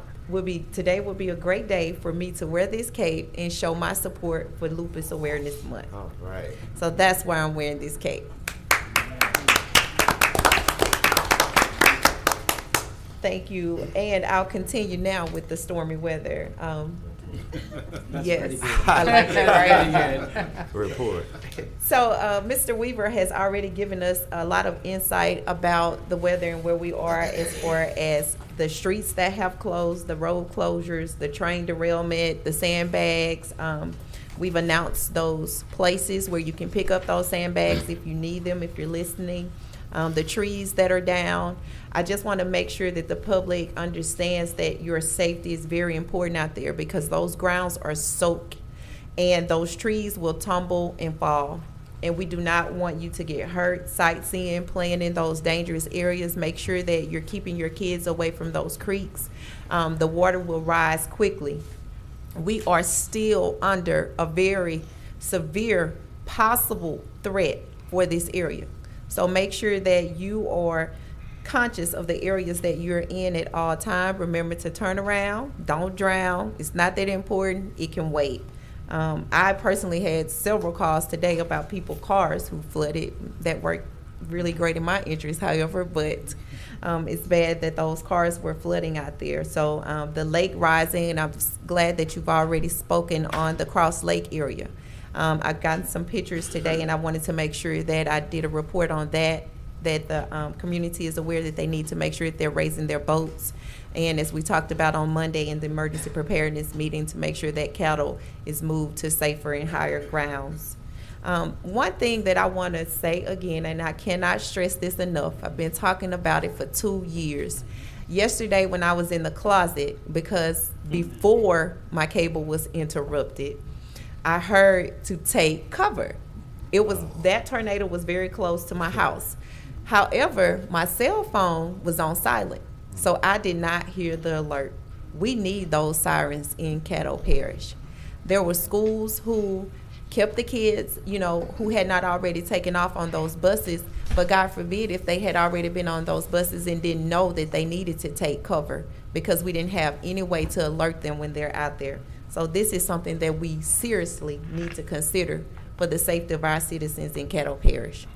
today would be a great day for me to wear this cape and show my support for Lupus Awareness Month. All right. So that's why I'm wearing this cape. Thank you, and I'll continue now with the stormy weather. Yes, I like that, right? Report. So, Mr. Weaver has already given us a lot of insight about the weather and where we are as far as the streets that have closed, the road closures, the train derailment, the sandbags. We've announced those places where you can pick up those sandbags if you need them, if you're listening. The trees that are down. I just want to make sure that the public understands that your safety is very important out there, because those grounds are soaked and those trees will tumble and fall. And we do not want you to get hurt sightseeing, playing in those dangerous areas. Make sure that you're keeping your kids away from those creeks. The water will rise quickly. We are still under a very severe possible threat for this area. So make sure that you are conscious of the areas that you're in at all time. Remember to turn around, don't drown. It's not that important, it can wait. I personally had several calls today about people's cars who flooded that worked really great in my interest, however, but it's bad that those cars were flooding out there. So the lake rising, and I'm glad that you've already spoken on the Cross Lake area. I've gotten some pictures today, and I wanted to make sure that I did a report on that the community is aware that they need to make sure that they're raising their boats. And as we talked about on Monday in the emergency preparedness meeting, to make sure that cattle is moved to safer and higher grounds. One thing that I want to say again, and I cannot stress this enough, I've been talking about it for 2 years. Yesterday when I was in the closet, because before my cable was interrupted, I heard to take cover. That tornado was very close to my house. However, my cell phone was on silent, so I did not hear the alert. We need those sirens in Caddo Parish. There were schools who kept the kids, who had not already taken off on those buses, but God forbid if they had already been on those buses and didn't know that they needed to take cover, because we didn't have any way to alert them when they're out there. So this is something that we seriously need to consider for the safety of our citizens in Caddo Parish.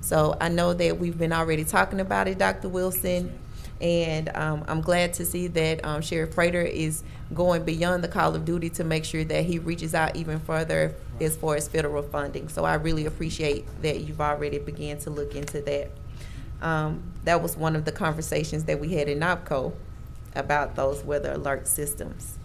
So I know that we've been already talking about it, Dr. Wilson, and I'm glad to see that Sheriff Prater is going beyond the call of duty to make sure that he reaches out even further as far as federal funding. So I really appreciate that you've already began to look into that. That was one of the conversations that we had in NOPCO about those weather alert systems.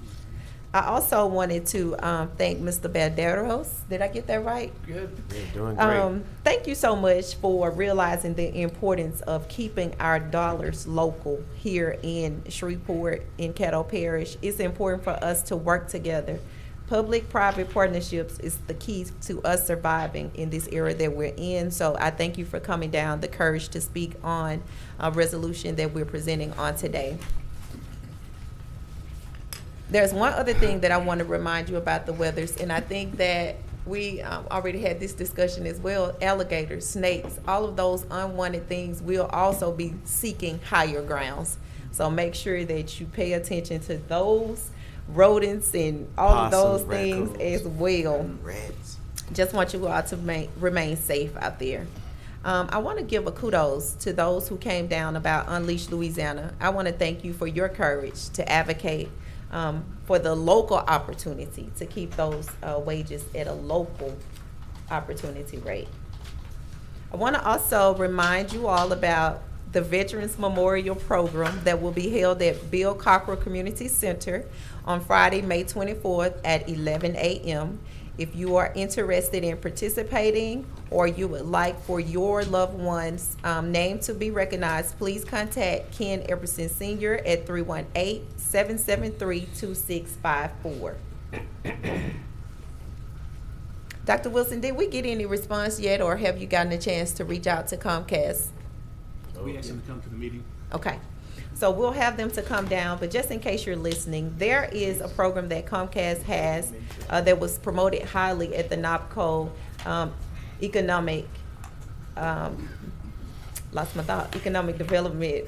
I also wanted to thank Mr. Balderos. Did I get that right? Good. You're doing great. Thank you so much for realizing the importance of keeping our dollars local here in Shreveport, in Caddo Parish. It's important for us to work together. Public-private partnerships is the key to us surviving in this era that we're in. So I thank you for coming down the courage to speak on a resolution that we're presenting on today. There's one other thing that I want to remind you about the weathers, and I think that we already had this discussion as well. Alligators, snakes, all of those unwanted things will also be seeking higher grounds. So make sure that you pay attention to those rodents and all of those things as well. Rats. Just want you all to remain safe out there. I want to give a kudos to those who came down about Unleash Louisiana. I want to thank you for your courage to advocate for the local opportunity to keep those wages at a local opportunity rate. I want to also remind you all about the Veterans Memorial Program that will be held at Bill Cockrell Community Center on Friday, May 24th at 11 a.m. If you are interested in participating or you would like for your loved one's name to be recognized, please contact Ken Epperson Sr. at 318-773-2654. Dr. Wilson, did we get any response yet, or have you gotten a chance to reach out to Comcast? We asked them to come to the meeting. Okay. So we'll have them to come down, but just in case you're listening, there is a program that Comcast has that was promoted highly at the NOPCO Economic Development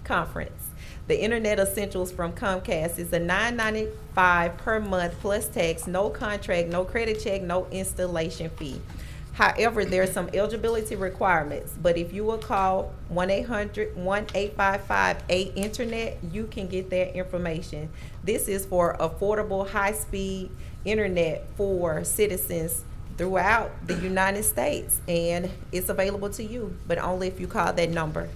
Conference. The Internet Essentials from Comcast is a $9.95 per month plus tax, no contract, no credit check, no installation fee. However, there are some eligibility requirements, but if you will call 1-800-1855-8-INTERNET, you can get that information. This is for affordable, high-speed internet for citizens throughout the United States, and it's available to you, but only if you call that number.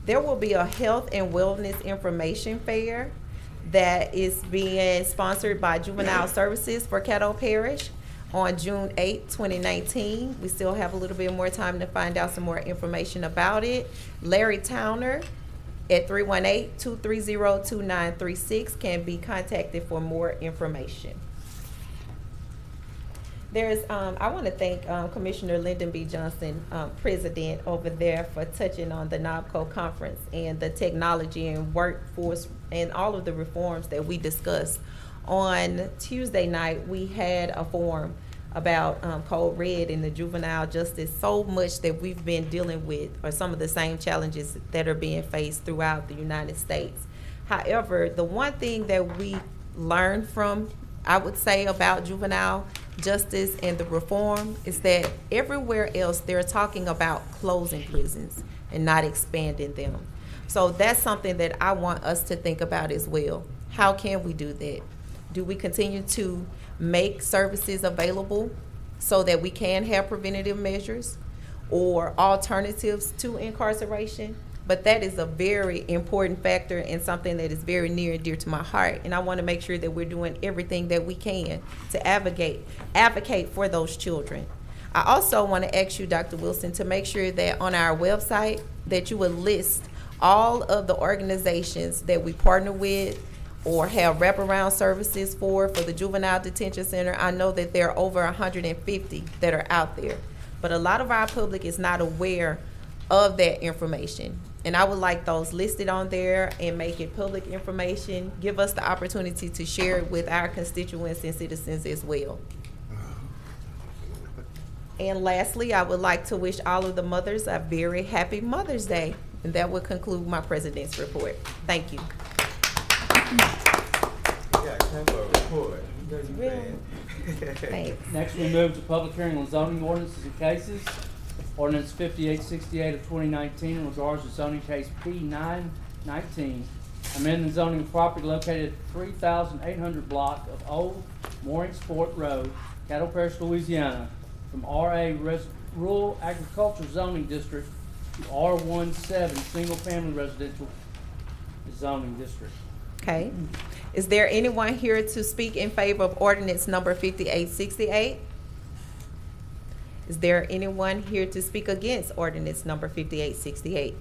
There will be a health and wellness information fair that is being sponsored by Juvenile Services for Caddo Parish on June 8, 2019. We still have a little bit more time to find out some more information about it. Larry Towner at 318-230-2936 can be contacted for more information. I want to thank Commissioner Lyndon B. Johnson, President over there, for touching on the NOPCO conference and the technology and workforce and all of the reforms that we discussed On Tuesday night, we had a forum about Code Red and the juvenile justice. So much that we've been dealing with are some of the same challenges that are being faced throughout the United States. However, the one thing that we learned from, I would say, about juvenile justice and the reform is that everywhere else they're talking about closing prisons and not expanding them. So that's something that I want us to think about as well. How can we do that? Do we continue to make services available so that we can have preventative measures or alternatives to incarceration? But that is a very important factor and something that is very near and dear to my heart. And I want to make sure that we're doing everything that we can to advocate for those children. I also want to ask you, Dr. Wilson, to make sure that on our website that you would list all of the organizations that we partner with or have wraparound services for the Juvenile Detention Center. I know that there are over 150 that are out there, but a lot of our public is not aware of that information. And I would like those listed on there and make it public information. Give us the opportunity to share it with our constituents and citizens as well. And lastly, I would like to wish all of the mothers a very happy Mother's Day. And that will conclude my president's report. Thank you. Thanks. Next, we move to public hearing on zoning ordinances and cases. Ordinance 5868 of 2019 in regards to zoning case P919, amending the zoning of property located at 3800 block of Old Mooring Sport Road, Caddo Parish, Louisiana, from RA Rural Agriculture Zoning District to R17 Single Family Residential Zoning District. Okay. Is there anyone here to speak in favor of ordinance number 5868? Is there anyone here to speak against ordinance number 5868?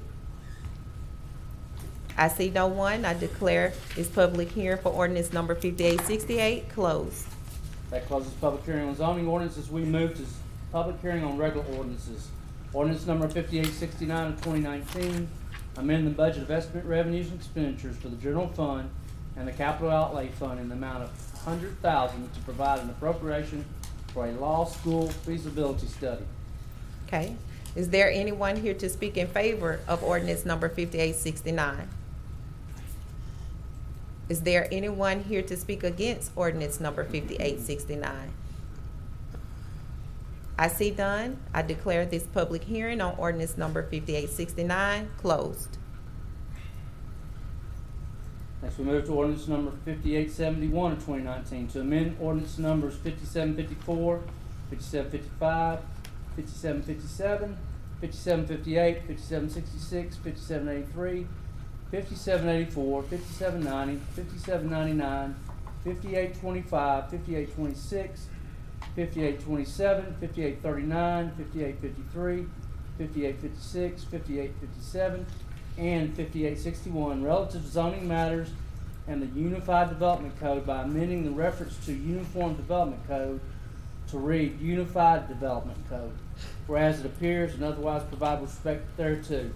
I see no one. I declare this public hearing for ordinance number 5868 closed. That closes public hearing on zoning ordinances. We move to public hearing on regular ordinances. Ordinance number 5869 of 2019, amend the budget of estimate revenues and expenditures for the general fund and the capital outlay fund in the amount of $100,000 to provide an appropriation for a law school feasibility study. Okay. Is there anyone here to speak in favor of ordinance number 5869? Is there anyone here to speak against ordinance number 5869? I see none. I declare this public hearing on ordinance number 5869 closed. Next, we move to ordinance number 5871 of 2019 to amend ordinance numbers 5754, 5755, 5757, 5758, 5766, 5783, 5784, 5790, 5799, 5825, 5826, 5827, 5839, 5853, 5856, 5857, and 5861 relative to zoning matters and the Unified Development Code by amending the reference to Uniform Development Code to read Unified Development Code, whereas it appears and otherwise provide respect thereto.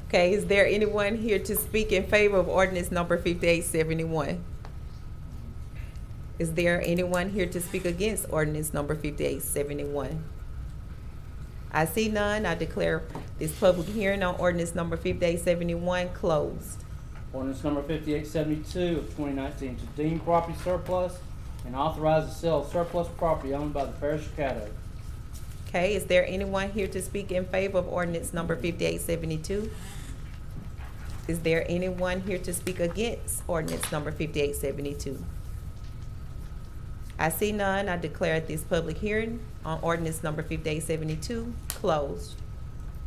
Okay, is there anyone here to speak in favor of ordinance number 5871? Is there anyone here to speak against ordinance number 5871? I see none. I declare this public hearing on ordinance number 5871 closed. Ordinance number 5872 of 2019 to deem property surplus and authorize the sale of surplus property owned by the Parish of Caddo. Okay, is there anyone here to speak in favor of ordinance number 5872? Is there anyone here to speak against ordinance number 5872? I see none. I declare this public hearing on ordinance number 5872 closed.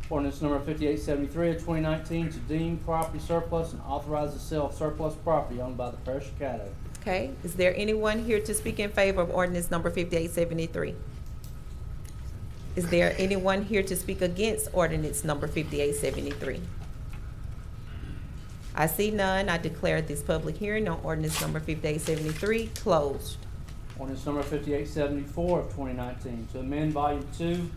Ordinance number 5873 of 2019 to deem property surplus and authorize the sale of surplus property owned by the Parish of Caddo. Okay, is there anyone here to speak in favor of ordinance number 5873? Is there anyone here to speak against ordinance number 5873? I see none. I declare this public hearing on ordinance number 5873 closed. Ordinance number 5874 of 2019 to amend volume 2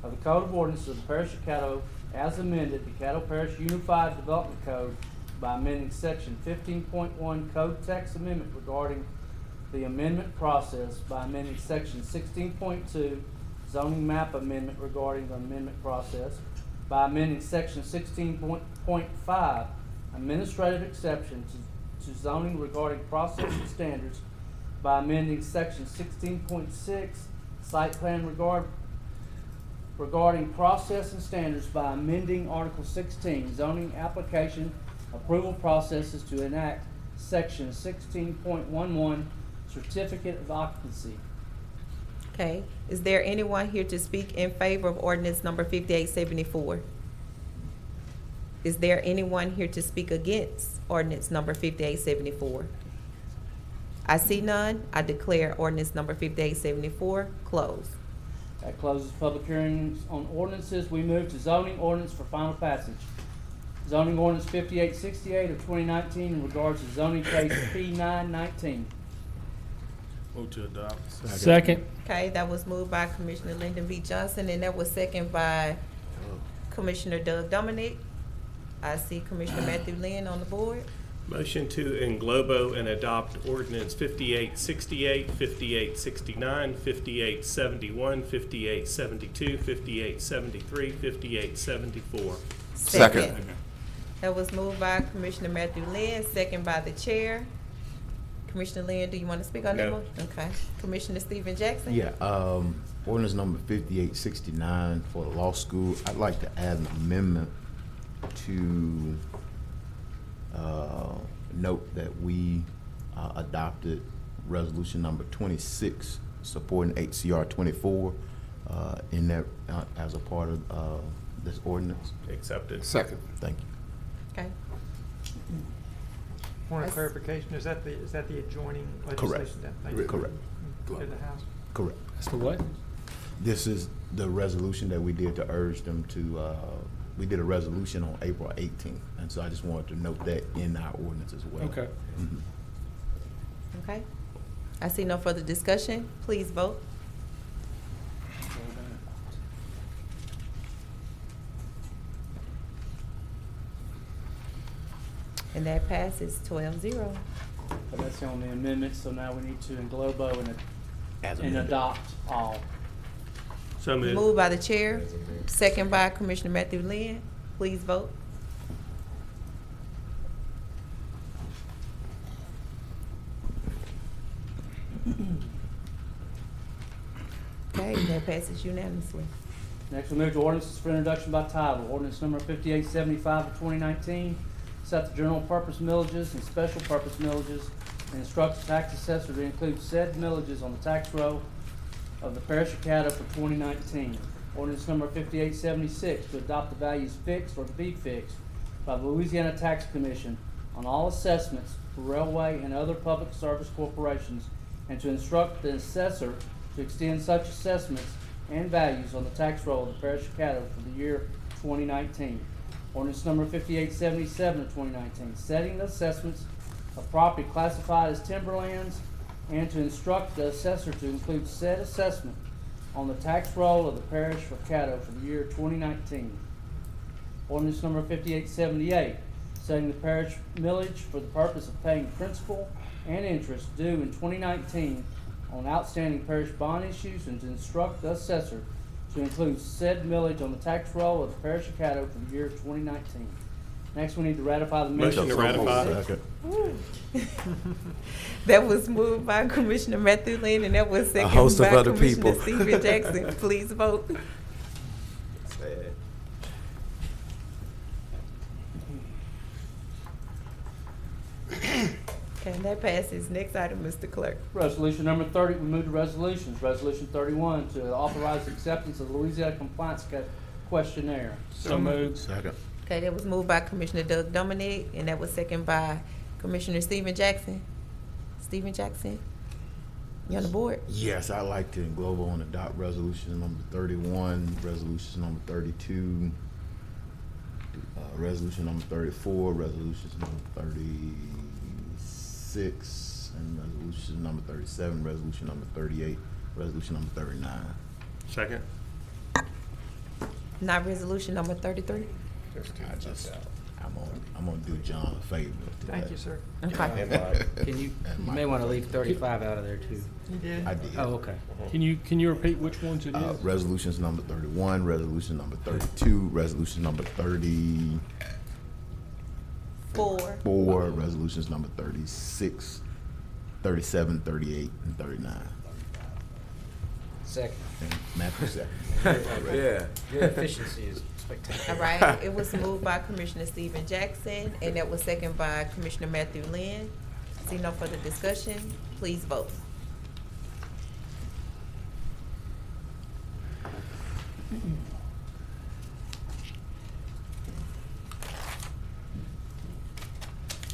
of the Code of Ordinances of the Parish of Caddo as amended, the Caddo Parish Unified Development Code by amending section 15.1 code text amendment regarding the amendment process, by amending section 16.2 zoning map amendment regarding the amendment process, by amending section 16.5 administrative exception to zoning regarding process and standards, by amending section 16.6 site plan regarding process and standards, by amending article 16 zoning application approval processes to enact section 16.11 certificate of occupancy. Okay, is there anyone here to speak in favor of ordinance number 5874? Is there anyone here to speak against ordinance number 5874? I see none. I declare ordinance number 5874 closed. That closes public hearings on ordinances. We move to zoning ordinance for final passage. Zoning ordinance 5868 of 2019 in regards to zoning case P919. Move to adopt. Second. Okay, that was moved by Commissioner Lyndon B. Johnson, and that was seconded by Commissioner Doug Dominic. I see Commissioner Matthew Lynn on the board. Motion to in globo and adopt ordinance 5868, 5869, 5871, 5872, 5873, 5874. Second. That was moved by Commissioner Matthew Lynn, second by the chair. Commissioner Lynn, do you want to speak on that No. motion? Okay. Commissioner Stephen Jackson? Yeah, ordinance number 5869 for the law school. I'd like to add an amendment to note that we adopted resolution number 26 supporting HCR 24 in that as a part of this ordinance. Accepted. Second. Thank you. Okay. Point of That's- clarification, is that the adjoining legislation? then? Thank you. Correct. In the House? Correct. That's the what? This is the resolution that we did to urge them to, we did a resolution on April 18th. And so I just wanted to note that in our ordinance as well. Okay. Mhm. Okay. I see no further discussion. Please vote. And that passes 12-0. But that's the only amendment, so now we need to in globo and As and amended. adopt all. So moved. Moved by the chair, second by Commissioner Matthew Lynn. Please vote. Okay, that passes unanimously. Next, we move to ordinances for introduction by title. Ordinance number 5875 of 2019, set the general purpose millages and special purpose millages, and instruct the tax assessor to include said millages on the tax roll of the Parish of Caddo for 2019. Ordinance number 5876, to adopt the values fixed or to be fixed by the Louisiana Tax Commission on all assessments for railway and other public service corporations, and to instruct the assessor to extend such assessments and values on the tax roll of the Parish of Caddo for the year 2019. Ordinance number 5877 of 2019, setting the assessments of property classified as timberlands, and to instruct the assessor to include said assessment on the tax roll of the Parish of Caddo for the year 2019. Ordinance number 5878, setting the parish millage for the purpose of paying principal and interest due in 2019 on outstanding parish bond issues, and to instruct the assessor to include said millage on the tax roll of the Parish of Caddo for the year 2019. Next, we need to ratify the minutes. Motion to ratify. Second. That was moved by Commissioner Matthew Lynn, and that was seconded host of by other Commissioner people. Stephen Jackson. Please vote. Okay, that passes. Next item, Mr. Clerk. Resolution number 30, we move to resolutions. Resolution 31, to authorize acceptance of the Louisiana Compliance Questionnaire. So moved. Second. Okay, that was moved by Commissioner Doug Dominic, and that was seconded by Commissioner Stephen Jackson. Stephen Jackson, you on the board? Yes, I'd like to global and adopt resolution number 31, resolution number 32, resolution number 34, resolution number 36, and resolution number 37, resolution number 38, resolution number 39. Second. Not resolution number 33? I'm gonna do John a favor. Thank you, sir. Okay. You may want to leave 35 out of there too. You did? I did. Oh, okay. Can you repeat which ones it is? Resolutions number 31, resolution number 32, resolution number 34, resolutions number 36, 37, 38, and 39. Second. And Matthew second. Yeah. Your efficiency is spectacular. All right, it was moved by Commissioner Stephen Jackson, and that was seconded by Commissioner Matthew Lynn. See no further discussion, please vote.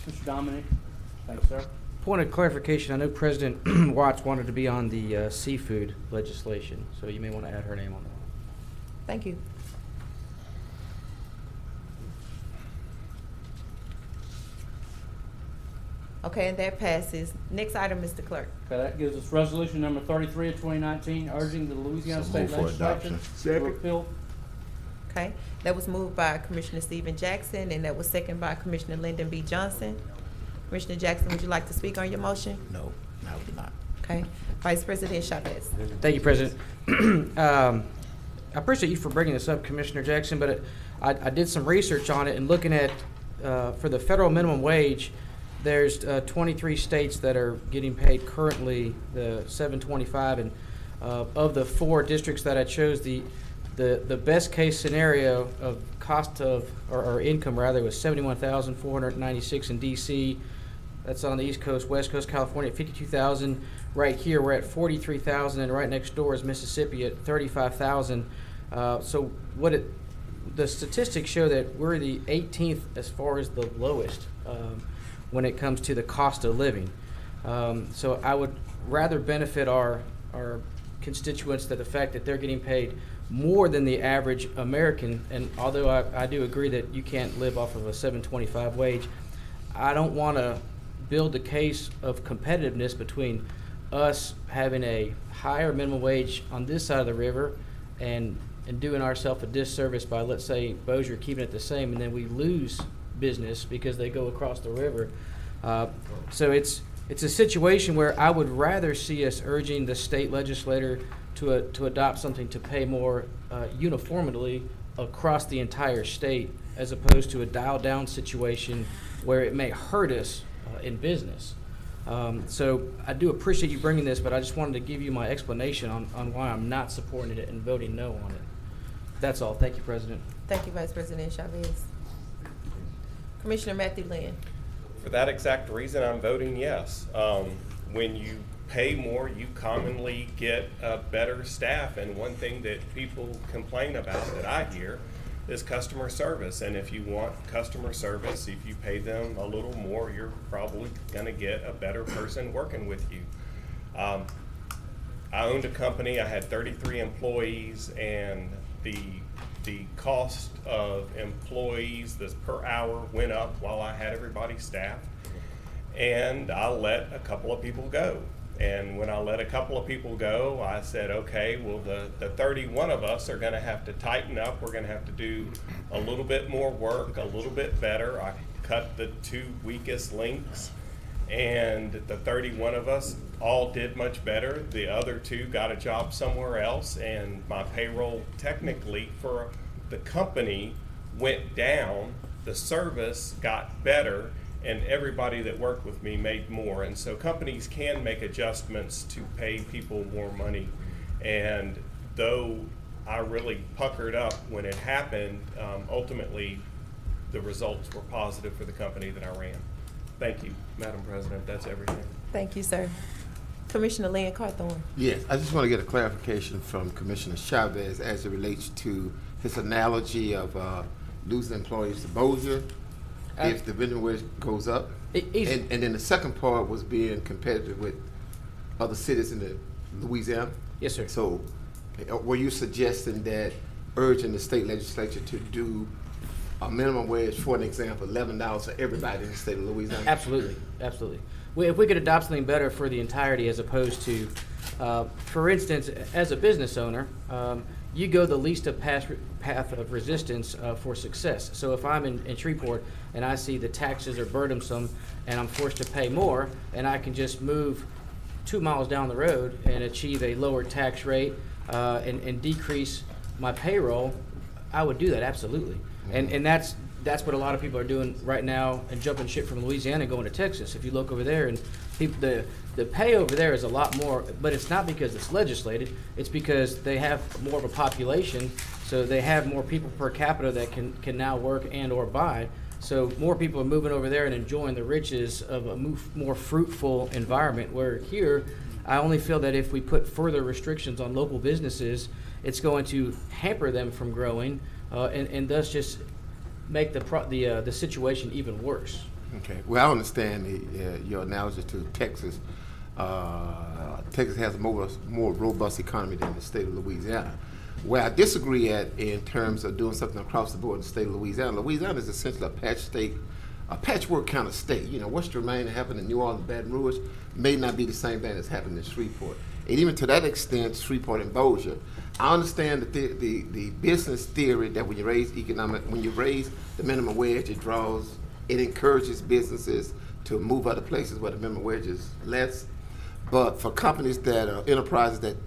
Mr. Dominic? Thanks, sir. Point of clarification, I know President Watts wanted to be on the seafood legislation, so you may want to add her name on that. Thank you. Okay, and that passes. Next item, Mr. Clerk. Okay, that gives us resolution number 33 of 2019, urging the Louisiana So State move for Legislature adoption. to repeal. Okay, that was moved by Commissioner Stephen Jackson, and that was seconded by Commissioner Lyndon B. Johnson. Commissioner Jackson, would you like to speak on your motion? No, I would not. Okay, Vice President Chavez. Thank you, President. I appreciate you for bringing this up, Commissioner Jackson, but I did some research on it and looking at, for the federal minimum wage, there's 23 states that are getting paid currently the $7.25, and of the 4 districts that I chose, the best case scenario of cost of, or income rather, was $71,496 in DC. That's on the East Coast, West Coast, California at $52,000. Right here, we're at $43,000, and right next door is Mississippi at $35,000. So the statistics show that we're the 18th as far as the lowest when it comes to the cost of living. So I would rather benefit our constituents that the fact that they're getting paid more than the average American. And although I do agree that you can't live off of a $7.25 wage, I don't want to build a case of competitiveness between us having a higher minimum wage on this side of the river and doing ourselves a disservice by, let's say, Bossier keeping it the same, and then we lose business because they go across the river. So it's a situation where I would rather see us urging the state legislator to adopt something to pay more uniformly across the entire state, as opposed to a dial-down situation where it may hurt us in business. So I do appreciate you bringing this, but I just wanted to give you my explanation on why I'm not supporting it and voting no on it. That's all. Thank you, President. Thank you, Vice President Chavez. Commissioner Matthew Lynn. For that exact reason, I'm voting yes. When you pay more, you commonly get a better staff, and one thing that people complain about that I hear is customer service. And if you want customer service, if you pay them a little more, you're probably going to get a better person working with you. I owned a company. I had 33 employees, and the cost of employees, this per hour, went up while I had everybody staffed. And I let a couple of people go. And when I let a couple of people go, I said, okay, well, the 31 of us are going to have to tighten up. We're going to have to do a little bit more work, a little bit better. I cut the 2 weakest links, and the 31 of us all did much better. The other 2 got a job somewhere else, and my payroll technically for the company went down. The service got better, and everybody that worked with me made more. And so companies can make adjustments to pay people more money. And though I really puckered up when it happened, ultimately the results were positive for the company that I ran. Thank you, Madam President. That's everything. Thank you, sir. Commissioner Lynn Carthorne. Yes, I just want to get a clarification from Commissioner Chavez as it relates to his analogy of losing employees to Bossier if the minimum wage goes up. And then the second part was being competitive with other cities in the Louisiana. Yes, sir. So were you suggesting that urging the state legislature to do a minimum wage, for an example, $11 for everybody in the state of Louisiana? Absolutely, absolutely. If we could adopt something better for the entirety as opposed to, for instance, as a business owner, you go the least of path of resistance for success. So if I'm in Shreveport and I see the taxes are burdensome and I'm forced to pay more, and I can just move 2 miles down the road and achieve a lower tax rate and decrease my payroll, I would do that, absolutely. And that's what a lot of people are doing right now and jumping ship from Louisiana and going to Texas. If you look over there, and people, the pay over there is a lot more, but it's not because it's legislated. It's because they have more of a population, so they have more people per capita that can now work and or buy. So more people are moving over there and enjoying the riches of a more fruitful environment, where here, I only feel that if we put further restrictions on local businesses, it's going to hamper them from growing and thus just make the situation even worse. Okay. Well, I understand your analogy to Texas. Texas has a more robust economy than the state of Louisiana. Where I disagree in terms of doing something across the board in the state of Louisiana. Louisiana is essentially a patchwork kind of state. You know, what's Jermaine happened in New Orleans, Baton Rouge may not be the same thing that's happened in Shreveport. And even to that extent, Shreveport and Bossier. I understand the business theory that when you raise the minimum wage, it encourages businesses to move other places where the minimum wage is less. But for companies that are enterprises that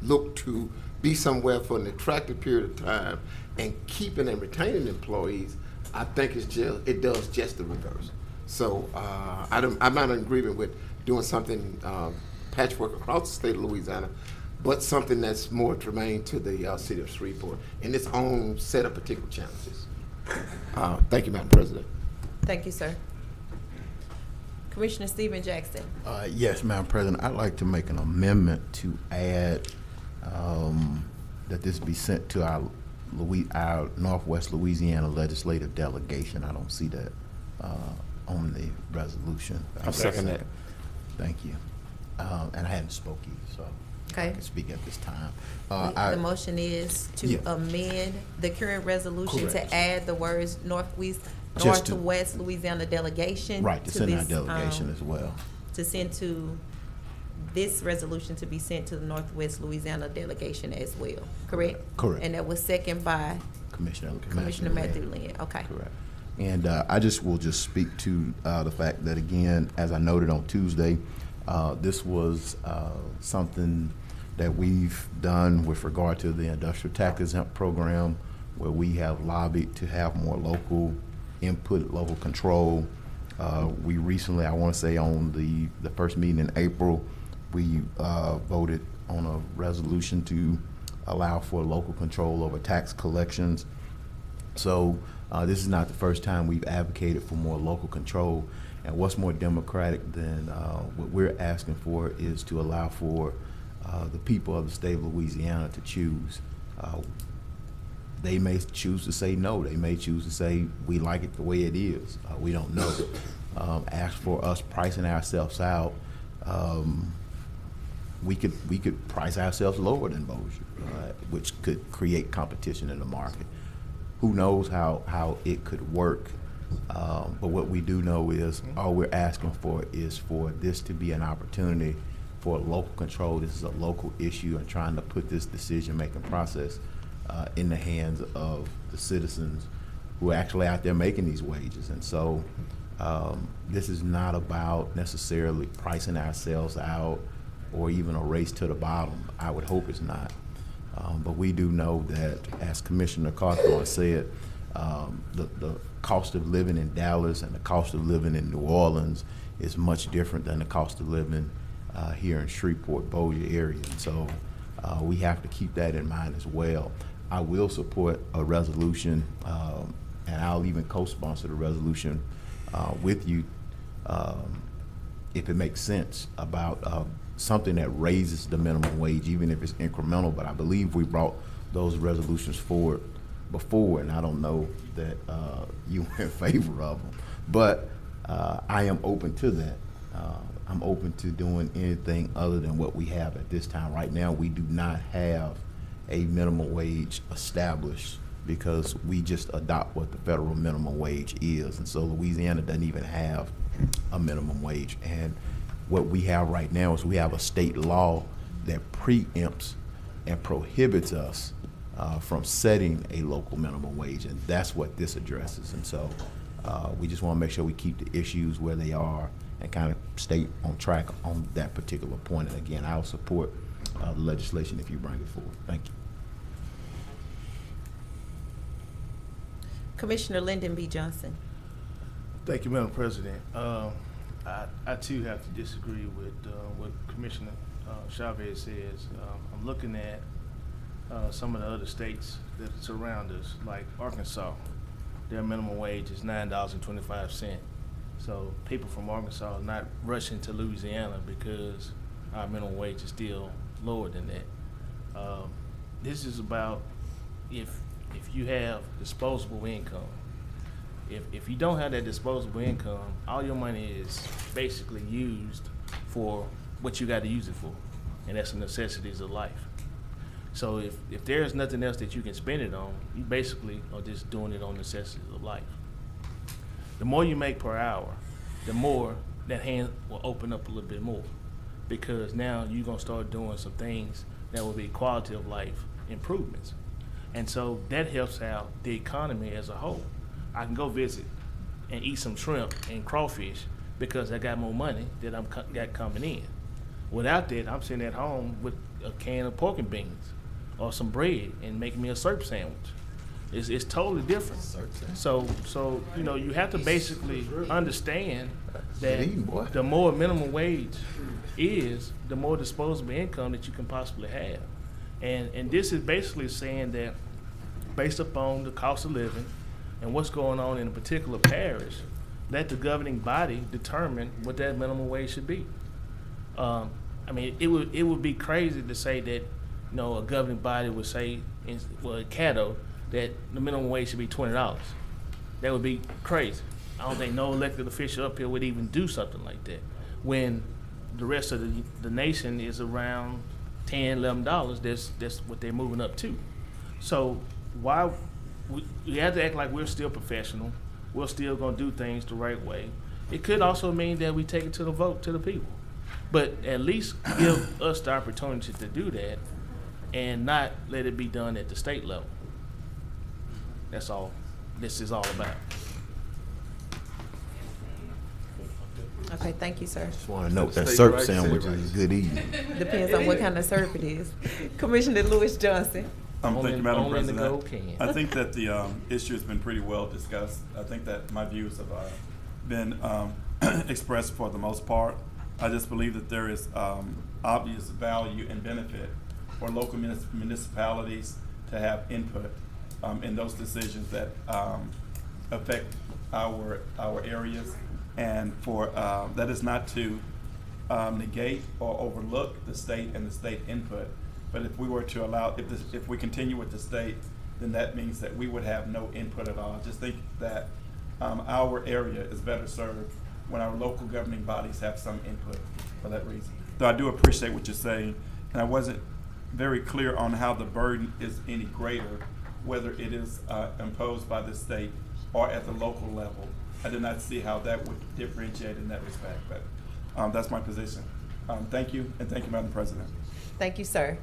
look to be somewhere for an attractive period of time and keeping and retaining employees, I think it does just the reverse. So I'm not in agreement with doing something patchwork across the state of Louisiana, but something that's more germane to the city of Shreveport in its own set of particular challenges. Thank you, Madam President. Thank you, sir. Commissioner Stephen Jackson. Yes, Madam President, I'd like to make an amendment to add that this be sent to our Northwest Louisiana legislative delegation. I don't see that on the resolution. I'll second that. Thank you. And I hadn't spoken, so Okay. I can speak at this time. The motion is to amend the current resolution Correct. to add the words Northwest Louisiana delegation. Right, to send our delegation as well. To send to this resolution to be sent to the Northwest Louisiana delegation as well, correct? Correct. And that was second by Commissioner Matthew Lynn. Okay. Correct. And I will just speak to the fact that, again, as I noted on Tuesday, this was something that we've done with regard to the industrial tax exempt program, where we have lobbied to have more local input, local control. We recently, I want to say on the first meeting in April, we voted on a resolution to allow for local control over tax collections. So this is not the first time we've advocated for more local control. And what's more democratic than what we're asking for is to allow for the people of the state of Louisiana to choose. They may choose to say no. They may choose to say we like it the way it is. We don't know. As for us pricing ourselves out, we could price ourselves lower than Bossier, which could create competition in the market. Who knows how it could work? But what we do know is all we're asking for is for this to be an opportunity for local control. This is a local issue, and trying to put this decision-making process in the hands of the citizens who are actually out there making these wages. And so this is not about necessarily pricing ourselves out or even a race to the bottom. I would hope it's not. But we do know that, as Commissioner Cawthorn said, the cost of living in Dallas and the cost of living in New Orleans is much different than the cost of living here in Shreveport, Bossier area. And so we have to keep that in mind as well. I will support a resolution, and I'll even co-sponsor the resolution with you if it makes sense, about something that raises the minimum wage, even if it's incremental. But I believe we brought those resolutions forward before, and I don't know that you were in favor of them. But I am open to that. I'm open to doing anything other than what we have at this time. Right now, we do not have a minimum wage established because we just adopt what the federal minimum wage is. And so Louisiana doesn't even have a minimum wage. And what we have right now is we have a state law that preempts and prohibits us from setting a local minimum wage, and that's what this addresses. And so we just want to make sure we keep the issues where they are and kind of stay on track on that particular point. And again, I'll support the legislation if you bring it forward. Thank you. Commissioner Lyndon B. Johnson. Thank you, Madam President. I too have to disagree with what Commissioner Chavez says. I'm looking at some of the other states that surround us, like Arkansas. Their minimum wage is $9.25. So people from Arkansas are not rushing to Louisiana because our minimum wage is still lower than that. This is about if you have disposable income. If you don't have that disposable income, all your money is basically used for what you got to use it for, and that's the necessities of life. So if there's nothing else that you can spend it on, you basically are just doing it on necessities of life. The more you make per hour, the more that hand will open up a little bit more, because now you're gonna start doing some things that will be quality of life improvements. And so that helps out the economy as a whole. I can go visit and eat some shrimp and crawfish because I got more money that I'm got coming in. Without that, I'm sitting at home with a can of pork and beans or some bread and making me a syrup sandwich. It's totally different. So you know, you have to basically understand that the more minimum wage is, the more disposable income that you can possibly have. And this is basically saying that based upon the cost of living and what's going on in a particular parish, let the governing body determine what that minimum wage should be. I mean, it would be crazy to say that, you know, a governing body would say, at Caddo, that the minimum wage should be $20. That would be crazy. I don't think no elected official up here would even do something like that, when the rest of the nation is around $10, $11. That's what they're moving up to. So why we have to act like we're still professional. We're still going to do things the right way. It could also mean that we take it to the vote to the people, but at least give us the opportunity to do that and not let it be done at the state level. That's all this is all about. Okay, thank you, sir. Just want to note that syrup sandwich is good eating. Depends on what kind of syrup it is. Commissioner Lewis Johnson. Thank you, Madam only in the President. gold can. I think that the issue has been pretty well discussed. I think that my views have been expressed for the most part. I just believe that there is obvious value and benefit for local municipalities to have input in those decisions that affect our areas, and for that is not to negate or overlook the state and the state input. But if we were to allow, if we continue with the state, then that means that we would have no input at all. I just think that our area is better served when our local governing bodies have some input for that reason. Though I do appreciate what you're saying, and I wasn't very clear on how the burden is any greater, whether it is imposed by the state or at the local level. I did not see how that would differentiate in that respect, but that's my position. Thank you, and thank you, Madam President. Thank you, sir.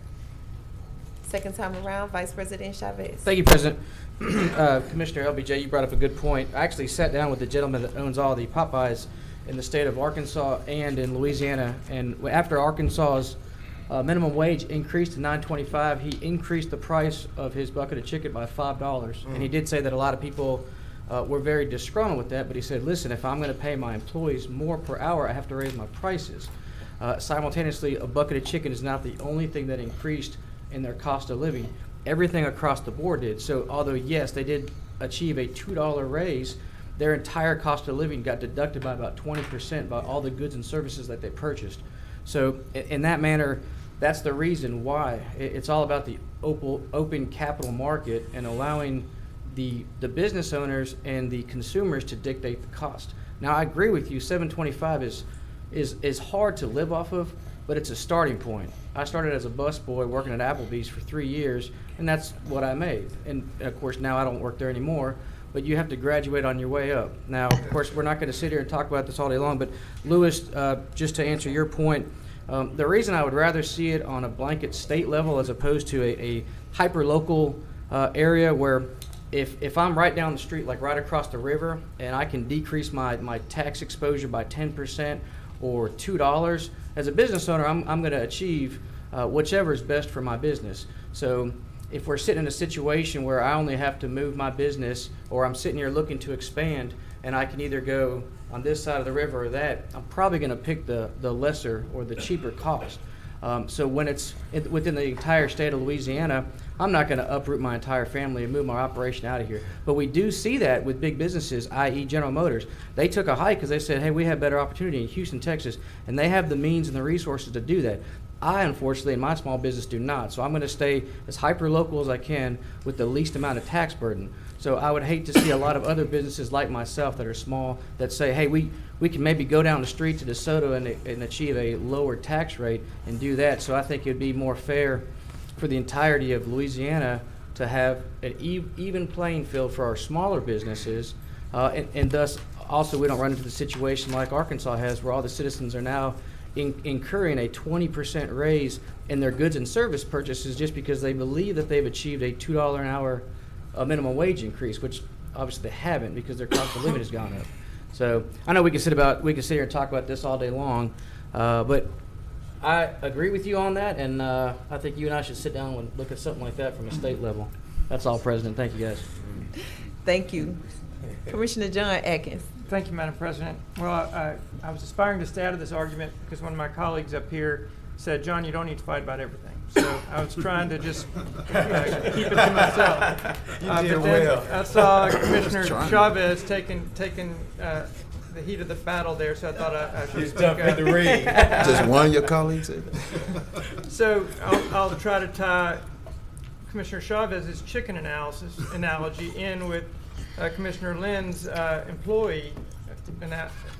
Second time around, Vice President Chavez. Thank you, President. Commissioner LBJ, you brought up a good point. I actually sat down with the gentleman that owns all the Popeyes in the state of Arkansas and in Louisiana, and after Arkansas's minimum wage increased to $9.25, he increased the price of his bucket of chicken by $5. And he did say that a lot of people were very disgruntled with that, but he said, listen, if I'm going to pay my employees more per hour, I have to raise my prices. Simultaneously, a bucket of chicken is not the only thing that increased in their cost of living. Everything across the board did. So although, yes, they did achieve a $2 raise, their entire cost of living got deducted by about 20% by all the goods and services that they purchased. So in that manner, that's the reason why. It's all about the open capital market and allowing the business owners and the consumers to dictate the cost. Now, I agree with you, $7.25 is hard to live off of, but it's a starting point. I started as a busboy working at Applebee's for 3 years, and that's what I made. And of course, now I don't work there anymore, but you have to graduate on your way up. Now, of course, we're not going to sit here and talk about this all day long, but Lewis, just to answer your point, The reason I would rather see it on a blanket state level as opposed to a hyper-local area where if I'm right down the street, like right across the river, and I can decrease my tax exposure by 10% or $2, as a business owner, I'm going to achieve whichever is best for my business. So if we're sitting in a situation where I only have to move my business, or I'm sitting here looking to expand, and I can either go on this side of the river or that, I'm probably going to pick the lesser or the cheaper cost. So when it's within the entire state of Louisiana, I'm not going to uproot my entire family and move my operation out of here. But we do see that with big businesses, i.e. General Motors. They took a hike because they said, hey, we have better opportunity in Houston, Texas, and they have the means and the resources to do that. I, unfortunately, in my small business, do not. So I'm going to stay as hyper-local as I can with the least amount of tax burden. So I would hate to see a lot of other businesses like myself that are small that say, hey, we can maybe go down the street to DeSoto and achieve a lower tax rate and do that. So I think it would be more fair for the entirety of Louisiana to have an even playing field for our smaller businesses, and thus also we don't run into the situation like Arkansas has, where all the citizens are now incurring a 20% raise in their goods and service purchases just because they believe that they've achieved a $2 an hour minimum wage increase, which obviously they haven't because their cost of living has gone up. So I know we can sit here and talk about this all day long, but I agree with you on that, and I think you and I should sit down and look at something like that from a state level. That's all, President. Thank you, guys. Thank you. Commissioner John Atkins. Thank you, Madam President. Well, I was aspiring to stay out of this argument because one of my colleagues up here said, John, you don't need to fight about everything. So I was trying to just keep it to myself. You did but well. then I saw Commissioner Chavez taking the heat of the battle there, so I thought I should He's jumping in the ring. Just one of your colleagues said that? So I'll try to tie Commissioner Chavez's chicken analogy in with Commissioner Lynn's employee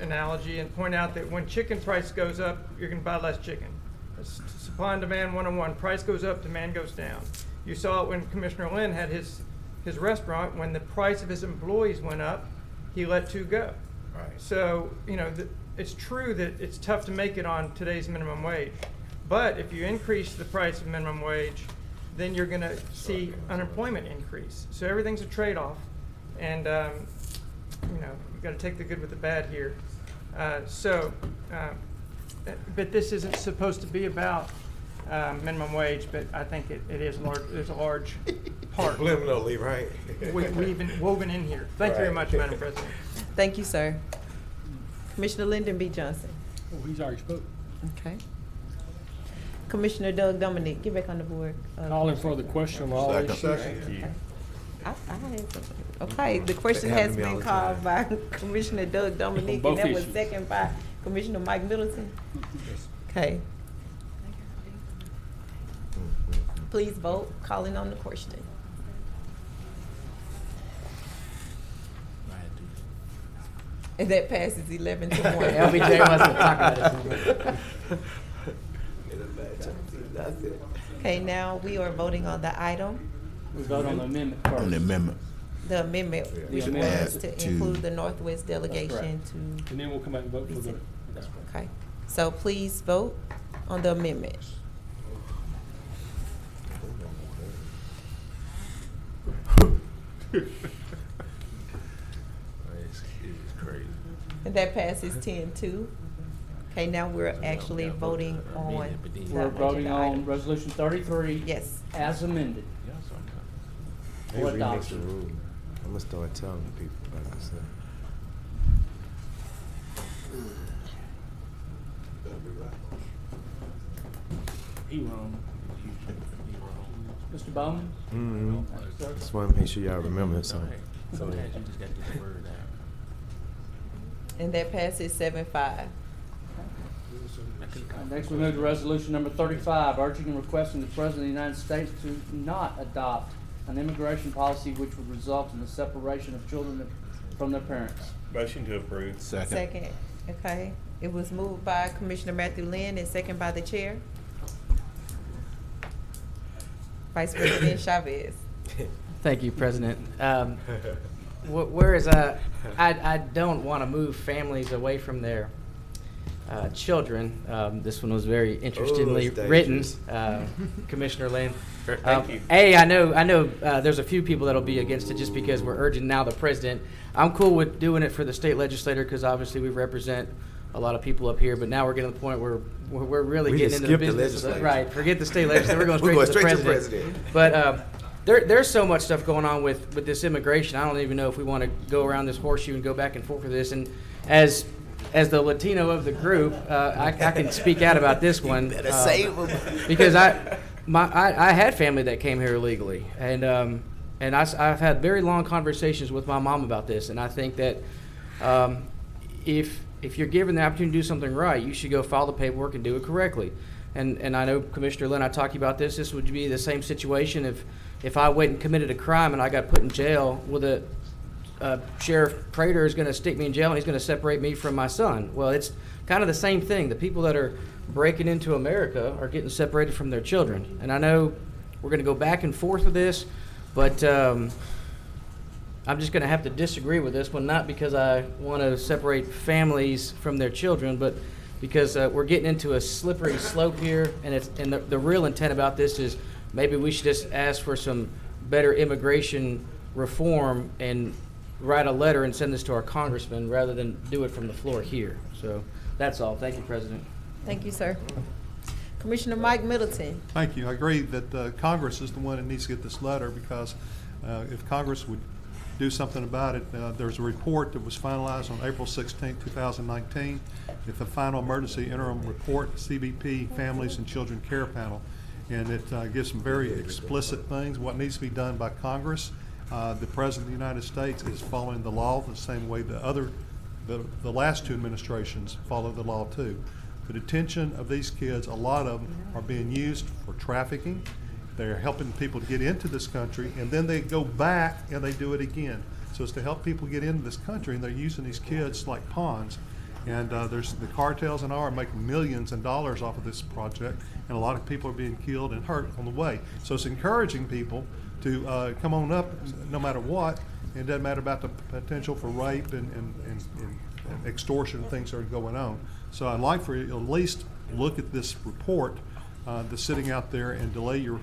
analogy, and point out that when chicken price goes up, you're going to buy less chicken. It's supply and demand 101. Price goes up, demand goes down. You saw it when Commissioner Lynn had his restaurant. When the price of his employees went up, he let two go. Right. So, it's true that it's tough to make it on today's minimum wage. But if you increase the price of minimum wage, then you're going to see unemployment increase. So everything's a trade-off. And, you've got to take the good with the bad here. But this isn't supposed to be about minimum wage, but I think it is large. There's a large part. Subliminally, right? We've been woven in here. Thank you very much, Madam President. Thank you, sir. Commissioner Lyndon B. Johnson. Oh, he's already spoke. Okay. Commissioner Doug Dominic, get back on the board. Calling for the question on all issues. Okay. Okay, the question has been called by Commissioner Doug Dominic, and that was second by Commissioner Mike Middleton. Okay. Please vote, calling on the question. And that passes 11 to 1. LBJ must have talked about it. Okay, now we are voting on the item. We vote on the amendment first. On the amendment. The amendment, which was to include the Northwest delegation to. And then we'll come back and vote for the. Okay, so please vote on the amendment. It's crazy. And that passes 10-2. Okay, now we're actually voting on. We're voting on Resolution 33. Yes. As amended. Maybe For remix the adoption. rule. I'm gonna start telling people about this. He wrong. Mr. Bowman? Mm-hmm. Just want to make sure y'all remember that song. Sometimes you just got to get the word out. And that passes 7-5. Next, we move to resolution number 35, urging and requesting the President of the United States to not adopt an immigration policy which would result in the separation of children from their parents. Motion to approve. Second. Okay. It was moved by Commissioner Matthew Lynn and second by the chair. Vice President Chavez. Thank you, President. Whereas I don't want to move families away from their children. This one was very interestingly written, Commissioner Lynn. Thank you. I know there's a few people that'll be against it just because we're urging now the president. I'm cool with doing it for the state legislator because obviously we represent a lot of people up here, but now we're getting to the point where we're really getting into the business. Right, forget the state legislature. We're going straight to the president. But there's so much stuff going on with this immigration. I don't even know if we want to go around this horseshoe and go back and forth with this. And as the Latino of the group, I can speak out about this one. Better save 'em. Because I had family that came here illegally, and I've had very long conversations with my mom about this, and I think that if you're given the opportunity to do something right, you should go file the paperwork and do it correctly. And I know Commissioner Lynn, I talked to you about this. This would be the same situation if I went and committed a crime and I got put in jail. Well, Sheriff Prater is going to stick me in jail and he's going to separate me from my son. Well, it's kind of the same thing. The people that are breaking into America are getting separated from their children. And I know we're going to go back and forth with this, but I'm just going to have to disagree with this one, not because I want to separate families from their children, but because we're getting into a slippery slope here, and the real intent about this is maybe we should just ask for some better immigration reform and write a letter and send this to our congressman rather than do it from the floor here. So that's all. Thank you, President. Thank you, sir. Commissioner Mike Middleton. Thank you. I agree that Congress is the one that needs to get this letter because if Congress would do something about it, there's a report that was finalized on April 16, 2019. It's the final emergency interim report, CBP Families and Children Care Panel. And it gives some very explicit things, what needs to be done by Congress. The President of the United States is following the law the same way the last two administrations followed the law too. The detention of these kids, a lot of them are being used for trafficking. They're helping people to get into this country, and then they go back and they do it again. So it's to help people get into this country, and they're using these kids like pawns. And there's the cartels and all are making millions of dollars off of this project, and a lot of people are being killed and hurt on the way. So it's encouraging people to come on up no matter what. It doesn't matter about the potential for rape and extortion and things that are going on. So I'd like for you to at least look at this report that's sitting out there and delay your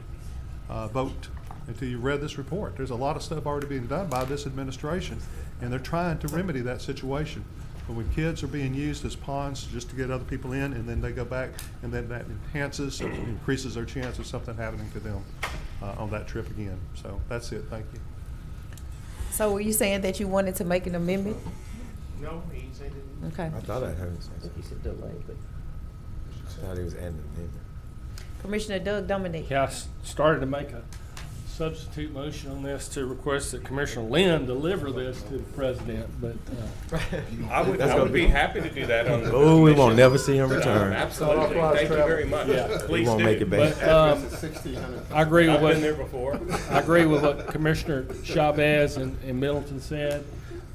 vote until you read this report. There's a lot of stuff already being done by this administration, and they're trying to remedy that situation. But when kids are being used as pawns just to get other people in, and then they go back, and then that enhances or increases their chance of something happening to them on that trip again. So that's it. Thank you. So were you saying that you wanted to make an amendment? No, he said it. Okay. I thought I heard I think he said delay, but I thought he was adding it. Commissioner Doug Dominic. Yeah, I started to make a substitute motion on this to request that Commissioner Lynn deliver this to the president, but I would be happy to do that on the Oh, we won't commission. never see him return. Absolutely. Thank you very much. Yeah. Please We won't do. make it back. But I agree with I've what been there before. I agree with what Commissioner Chavez and Middleton said.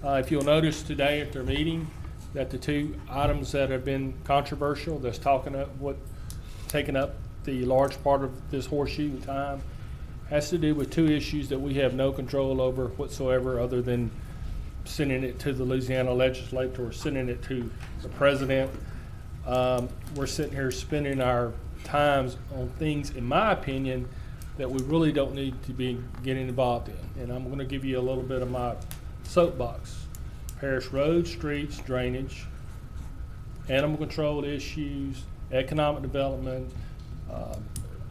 If you'll notice today at their meeting that the two items that have been controversial, that's taking up the large part of this horseshoe time, has to do with two issues that we have no control over whatsoever, other than sending it to the Louisiana legislature or sending it to the president. We're sitting here spending our times on things, in my opinion, that we really don't need to be getting involved in. And I'm going to give you a little bit of my soapbox. Parish roads, streets, drainage, animal control issues, economic development,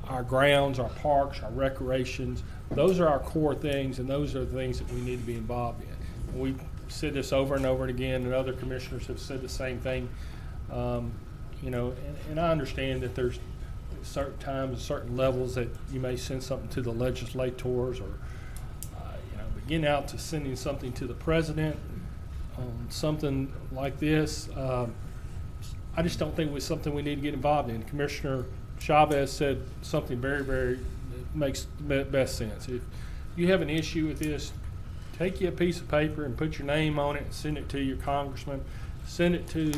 our grounds, our parks, our recreations. Those are our core things, and those are the things that we need to be involved in. We've said this over and over and again, and other commissioners have said the same thing. And I understand that there's certain times, certain levels that you may send something to the legislators, or but getting out to sending something to the president on something like this, I just don't think it's something we need to get involved in. Commissioner Chavez said something very, very makes best sense. If you have an issue with this, take you a piece of paper and put your name on it and send it to your congressman, send it to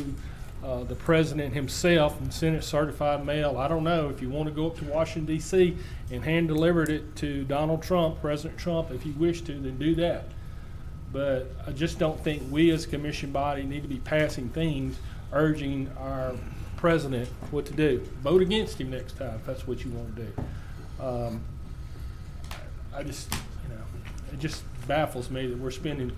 the president himself, and send it certified mail. I don't know, if you want to go up to Washington, D.C. and hand deliver it to Donald Trump, President Trump, if you wish to, then do that. But I just don't think we as a commission body need to be passing things urging our president what to do. Vote against him next time if that's what you want to do. I just, it just baffles me that we're spending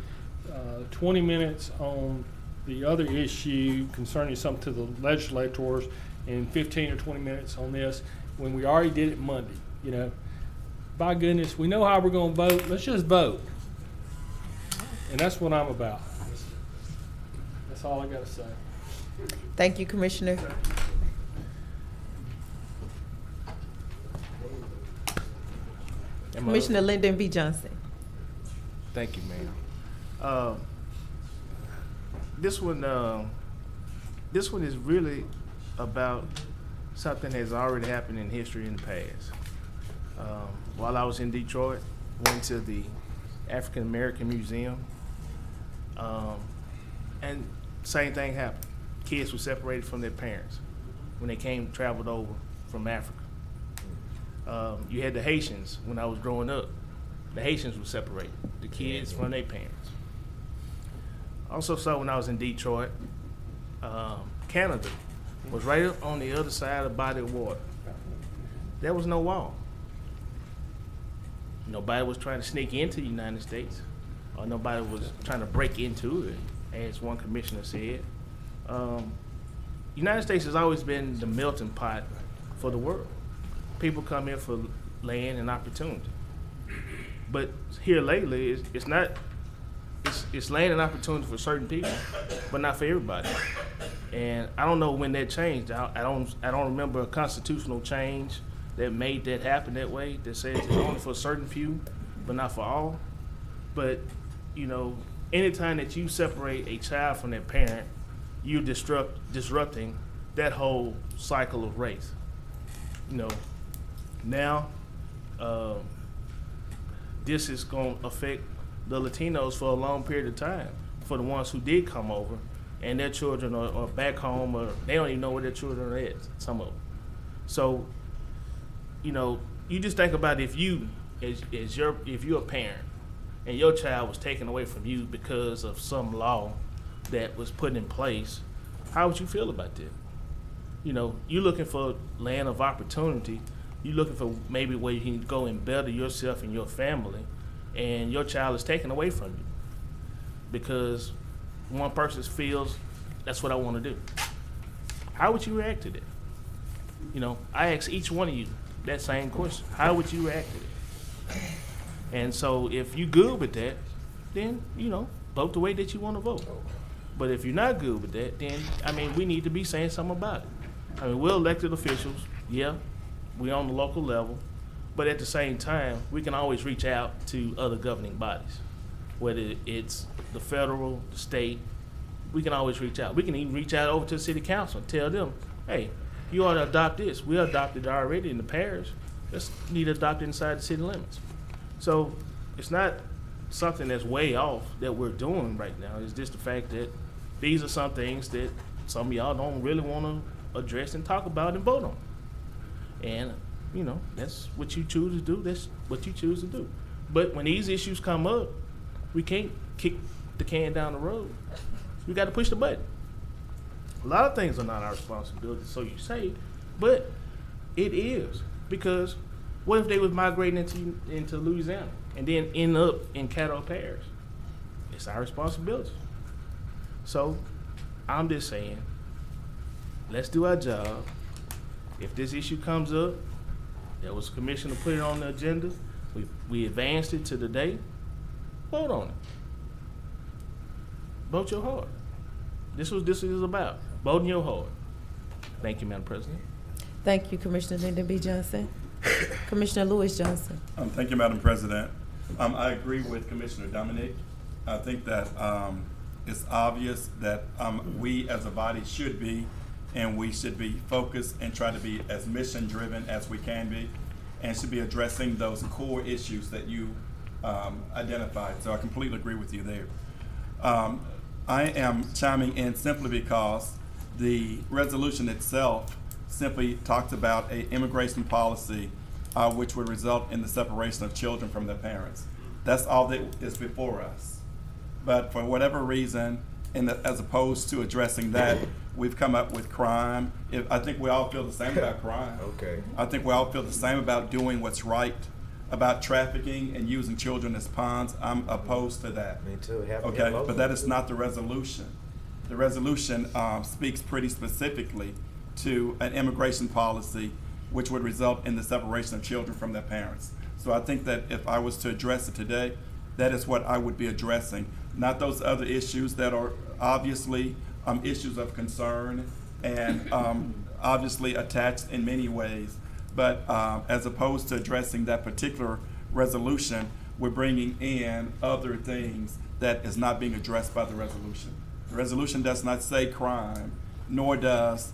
20 minutes on the other issue concerning something to the legislators and 15 or 20 minutes on this when we already did it Monday. By goodness, we know how we're going to vote. Let's just vote. And that's what I'm about. That's all I got to say. Thank you, Commissioner. Commissioner Lyndon B. Johnson. Thank you, ma'am. This one is really about something that has already happened in history in the past. While I was in Detroit, went to the African American Museum, and same thing happened. Kids were separated from their parents when they traveled over from Africa. You had the Haitians when I was growing up. The Haitians were separated, the kids from their parents. Also saw when I was in Detroit, Canada was right up on the other side of the body of water. There was no wall. Nobody was trying to sneak into the United States, or nobody was trying to break into it, as one commissioner said. United States has always been the melting pot for the world. People come here for land and opportunity. But here lately, it's land and opportunity for certain people, but not for everybody. And I don't know when that changed. I don't remember a constitutional change that made that happen that way, that says it's only for a certain few, but not for all. But, anytime that you separate a child from their parent, you're disrupting that whole cycle of race. Now, this is going to affect the Latinos for a long period of time, for the ones who did come over, and their children are back home, or they don't even know where their children are at, some of them. So, you just think about if you're a parent and your child was taken away from you because of some law that was put in place, how would you feel about that? You're looking for land of opportunity. You're looking for maybe where you can go and better yourself and your family, and your child is taken away from you because one person feels that's what I want to do. How would you react to that? I ask each one of you that same question. How would you react to it? And so if you're good with that, then, vote the way that you want to vote. But if you're not good with that, then, we need to be saying something about it. We're elected officials, yeah, we're on the local level, but at the same time, we can always reach out to other governing bodies, whether it's the federal, the state, we can always reach out. We can even reach out over to the city council and tell them, hey, you ought to adopt this. We adopted it already in the parish. Let's need to adopt it inside the city limits. So it's not something that's way off that we're doing right now. It's just the fact that these are some things that some of y'all don't really want to address and talk about and vote on. And, that's what you choose to do. That's what you choose to do. But when these issues come up, we can't kick the can down the road. We got to push the button. A lot of things are not our responsibility, so you say, but it is. Because what if they was migrating into Louisiana and then end up in Caddo Parish? It's our responsibility. So I'm just saying, let's do our job. If this issue comes up, there was a commission to put it on the agenda. We advanced it to the day. Vote on it. Vote your heart. This is about voting your heart. Thank you, Madam President. Thank you, Commissioner Lyndon B. Johnson. Commissioner Lewis Johnson. Thank you, Madam President. I agree with Commissioner Dominic. I think that it's obvious that we as a body should be, and we should be focused and try to be as mission-driven as we can be, and should be addressing those core issues that you identified. So I completely agree with you there. I am chiming in simply because the resolution itself simply talks about an immigration policy which would result in the separation of children from their parents. That's all that is before us. But for whatever reason, as opposed to addressing that, we've come up with crime. I think we all feel the same about crime. Okay. I think we all feel the same about doing what's right, about trafficking and using children as pawns. I'm opposed to that. Me too. Okay, but that is not the resolution. The resolution speaks pretty specifically to an immigration policy which would result in the separation of children from their parents. So I think that if I was to address it today, that is what I would be addressing, not those other issues that are obviously issues of concern and obviously attached in many ways. But as opposed to addressing that particular resolution, we're bringing in other things that is not being addressed by the resolution. The resolution does not say crime, nor does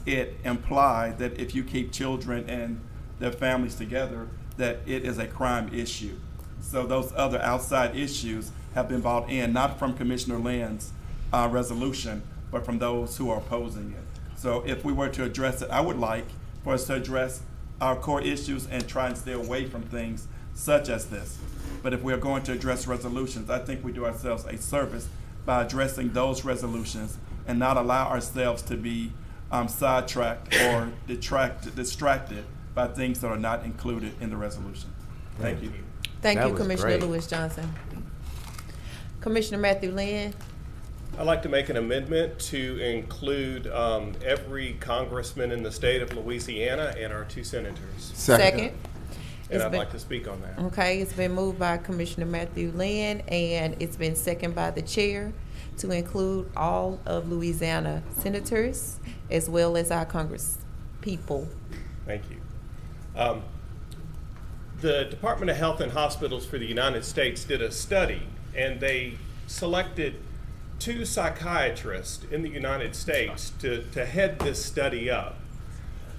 it imply that if you keep children and their families together, that it is a crime issue. So those other outside issues have been brought in, not from Commissioner Lynn's resolution, but from those who are opposing it. So if we were to address it, I would like for us to address our core issues and try and stay away from things such as this. But if we are going to address resolutions, I think we do ourselves a service by addressing those resolutions and not allow ourselves to be sidetracked or distracted by things that are not included in the resolution. Thank you. Thank That you, was Commissioner great. Lewis Johnson. Commissioner Matthew Lynn. I'd like to make an amendment to include every congressman in the state of Louisiana and our 2 senators. Second. And It's I'd been- like to speak on that. Okay, it's been moved by Commissioner Matthew Lynn, and it's been seconded by the chair to include all of Louisiana senators as well as our Congress people. Thank you. The Department of Health and Hospitals for the United States did a study, and they selected 2 psychiatrists in the United States to head this study up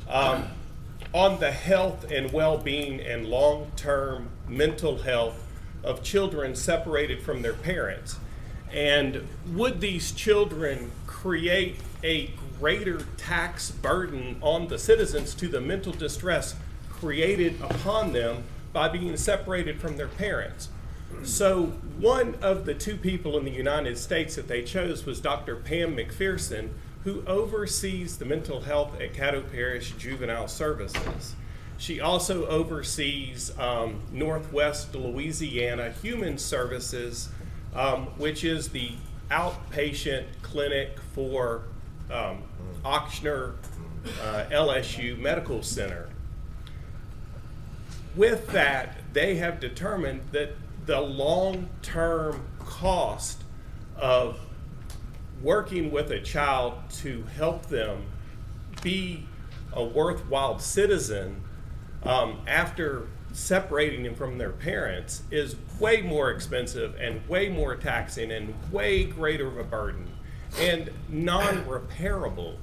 on the health and well-being and long-term mental health of children separated from their parents. And would these children create a greater tax burden on the citizens to the mental distress created upon them by being separated from their parents? So one of the 2 people in the United States that they chose was Dr. Pam McPherson, who oversees the mental health at Caddo Parish Juvenile Services. She also oversees Northwest Louisiana Human Services, which is the outpatient clinic for Ochsner LSU Medical Center. With that, they have determined that the long-term cost of working with a child to help them be a worthwhile citizen after separating them from their parents is way more expensive and way more taxing and way greater of a burden and non-repairable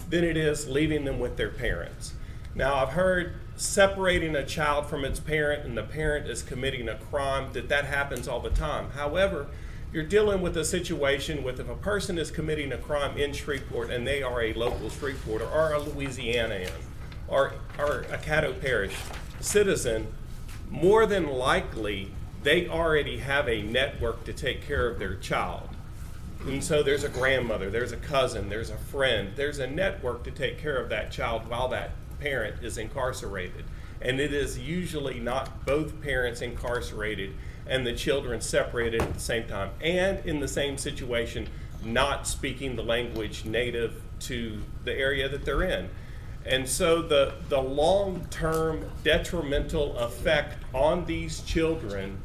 than it is leaving them with their parents. Now, I've heard separating a child from its parent and the parent is committing a crime, that happens all the time. However, you're dealing with a situation with if a person is committing a crime in Shreveport and they are a local Shreveporter or a Louisianian or a Caddo Parish citizen, more than likely they already have a network to take care of their child. And so there's a grandmother, there's a cousin, there's a friend, there's a network to take care of that child while that parent is incarcerated. And it is usually not both parents incarcerated and the children separated at the same time, and in the same situation, not speaking the language native to the area that they're in. And so the long-term detrimental effect on these children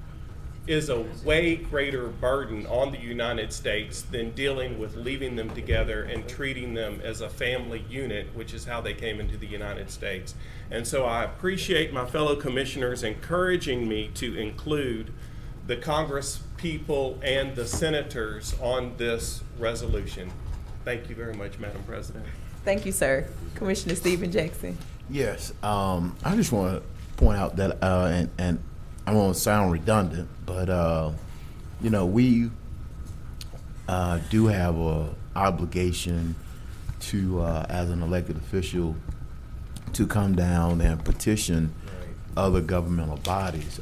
is a way greater burden on the United States than dealing with leaving them together and treating them as a family unit, which is how they came into the United States. And so I appreciate my fellow commissioners encouraging me to include the Congress people and the senators on this resolution. Thank you very much, Madam President. Thank you, sir. Commissioner Stephen Jackson. Yes, I just want to point out that, and I won't sound redundant, but you know, we do have a obligation to, as an elected official, to come down and petition other governmental bodies.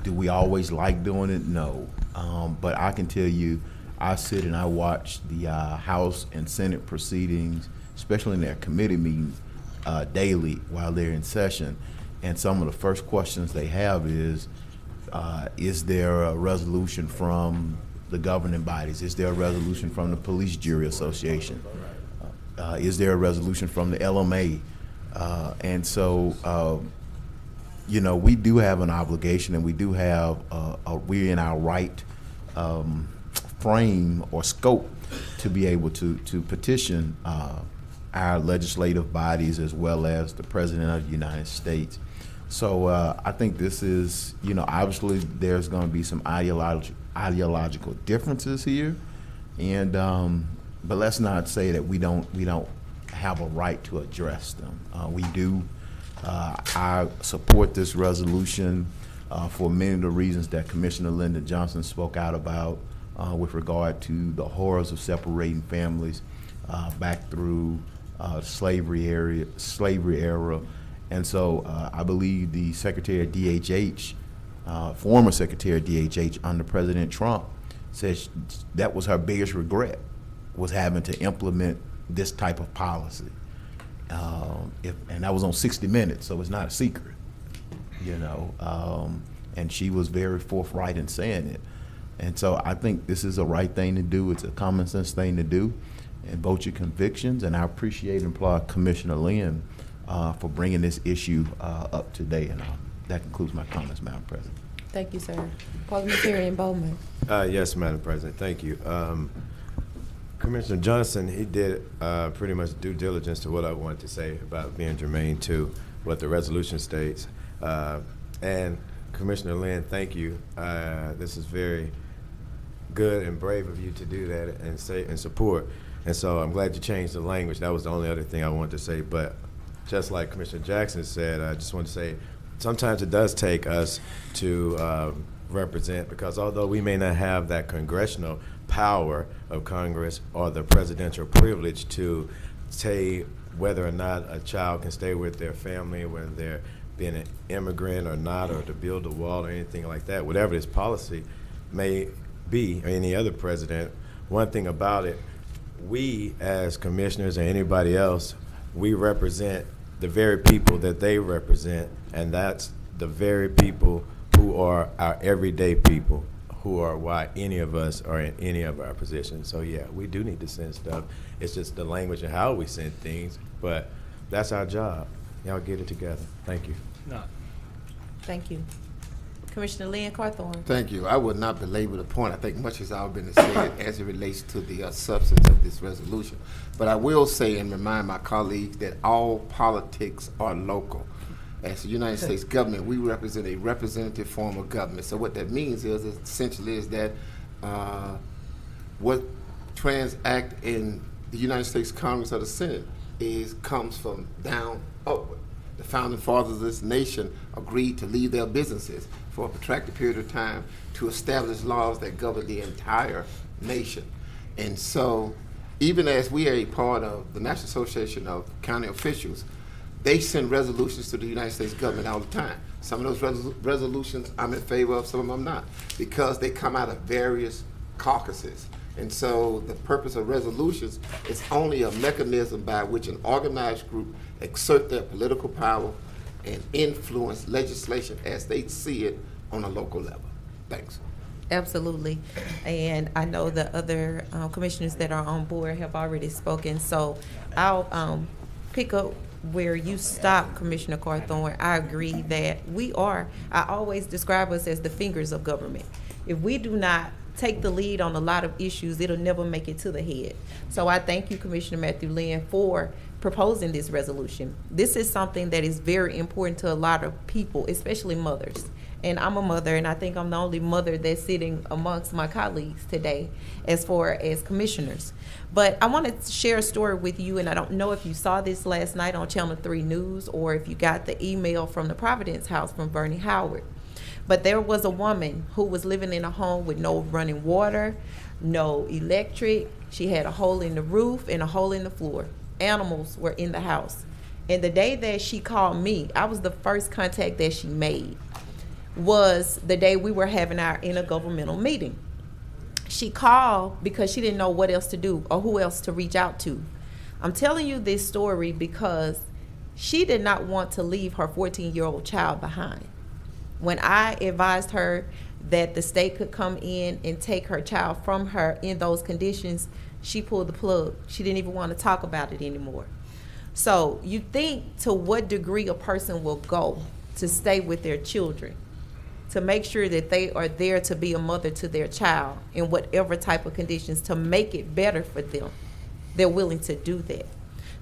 Do we always like doing it? No, but I can tell you, I sit and I watch the House and Senate proceedings, especially in their committee meetings, daily while they're in session. And some of the first questions they have is there a resolution from the governing bodies? Is there a resolution from the Police Jury Association? Is there a resolution from the LMA? And so, you know, we do have an obligation, and we do have, we're in our right frame or scope to be able to petition our legislative bodies as well as the President of the United States. So I think this is, you know, obviously there's going to be some ideological differences here, and but let's not say that we don't have a right to address them. We do. I support this resolution for many of the reasons that Commissioner Lyndon Johnson spoke out about with regard to the horrors of separating families back through slavery era. And so I believe the Secretary of DHH, former Secretary of DHH under President Trump, says that was her biggest regret, was having to implement this type of policy. And that was on 60 Minutes, so it's not a secret, you know. And she was very forthright in saying it. And so I think this is the right thing to do. It's a common sense thing to do, and vote your convictions. And I appreciate and applaud Commissioner Lynn for bringing this issue up today. And that concludes my comments, Madam President. Thank you, sir. Parliamentarian Bowman. Yes, Madam President, thank you. Commissioner Johnson, he did pretty much due diligence to what I wanted to say about being germane to what the resolution states. And Commissioner Lynn, thank you. This is very good and brave of you to do that and say and support. And so I'm glad you changed the language. That was the only other thing I wanted to say. But just like Commissioner Jackson said, I just want to say sometimes it does take us to represent, because although we may not have that congressional power of Congress or the presidential privilege to say whether or not a child can stay with their family, whether they're being an immigrant or not, or to build a wall or anything like that, whatever this policy may be, or any other president, one thing about it, we as commissioners or anybody else, we represent the very people that they represent, and that's the very people who are our everyday people, who are why any of us are in any of our positions. So yeah, we do need to send stuff. It's just the language and how we send things, but that's our job. Y'all get it together. Thank you. No. Thank you. Commissioner Lynn Carthorne. Thank you. I would not belabor the point. I think much has all been said as it relates to the substance of this resolution. But I will say and remind my colleagues that all politics are local. As the United States government, we represent a representative form of government. So what that means is essentially is that what transact in the United States Congress or the Senate comes from down upward. The founding fathers of this nation agreed to leave their businesses for a protracted period of time to establish laws that govern the entire nation. And so even as we are a part of the National Association of County Officials, they send resolutions to the United States government all the time. Some of those resolutions I'm in favor of, some of them I'm not, because they come out of various caucuses. And so the purpose of resolutions is only a mechanism by which an organized group exert their political power and influence legislation as they see it on a local level. Thanks. Absolutely. And I know the other commissioners that are on board have already spoken, so I'll pick up where you stop, Commissioner Carthorne. I agree that I always describe us as the fingers of government. If we do not take the lead on a lot of issues, it'll never make it to the head. So I thank you, Commissioner Matthew Lynn, for proposing this resolution. This is something that is very important to a lot of people, especially mothers. And I'm a mother, and I think I'm the only mother that's sitting amongst my colleagues today as far as commissioners. But I want to share a story with you, and I don't know if you saw this last night on Channel 3 News or if you got the email from the Providence House from Bernie Howard. But there was a woman who was living in a home with no running water, no electric. She had a hole in the roof and a hole in the floor. Animals were in the house. And the day that she called me, I was the first contact that she made, was the day we were having our intergovernmental meeting. She called because she didn't know what else to do or who else to reach out to. I'm telling you this story because she did not want to leave her 14-year-old child behind. When I advised her that the state could come in and take her child from her in those conditions, she pulled the plug. She didn't even want to talk about it anymore. So you think to what degree a person will go to stay with their children, to make sure that they are there to be a mother to their child in whatever type of conditions to make it better for them. They're willing to do that.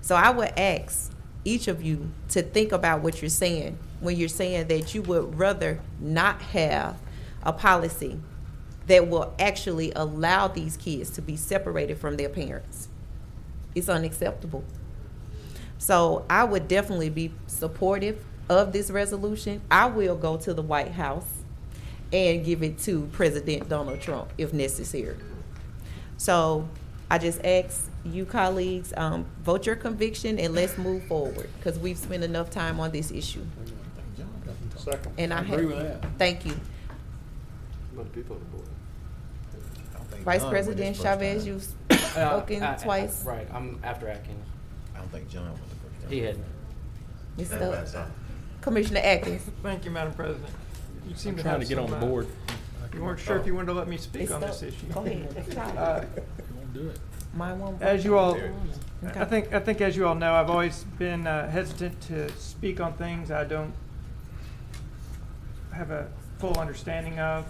So I would ask each of you to think about what you're saying when you're saying that you would rather not have a policy that will actually allow these kids to be separated from their parents. It's unacceptable. So I would definitely be supportive of this resolution. I will go to the White House and give it to President Donald Trump if necessary. So I just ask you colleagues, vote your conviction and let's move forward because we've spent enough time on this issue. Second. And I agree with that. Thank you. Vice President Chavez, you've spoken twice. Right, I'm after Atkins. I don't think John was the first time. He hadn't. Mr. Commissioner Atkins. Thank you, Madam President. You seem I'm to trying have to get on some, the board. You weren't sure if you wanted to let me speak on this issue. Go ahead. Do it. As you all, Okay. I think as you all know, I've always been hesitant to speak on things I don't have a full understanding of,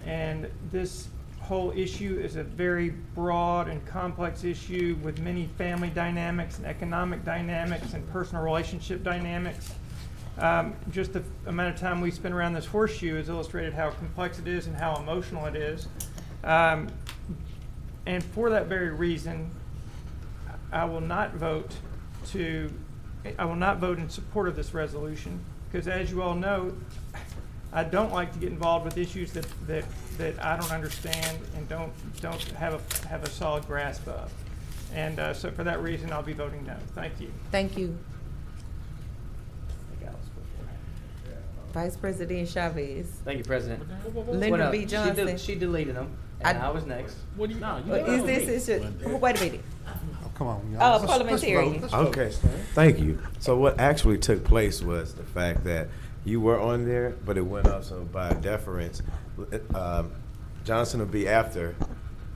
and this whole issue is a very broad and complex issue with many family dynamics and economic dynamics and personal relationship dynamics. Just the amount of time we spend around this horseshoe has illustrated how complex it is and how emotional it is. And for that very reason, I will not vote in support of this resolution, because as you all know, I don't like to get involved with issues that I don't understand and don't have a solid grasp of. And so for that reason, I'll be voting no. Thank you. Thank you. Vice President Chavez. Thank you, President. Linda B. Johnson. She deleted them, and I was next. What do you know? Is this, wait a minute. Oh, come on, y'all. Parliamentarian. Okay, thank you. So what actually took place was the fact that you were on there, but it went up, so by deference, Johnson will be after,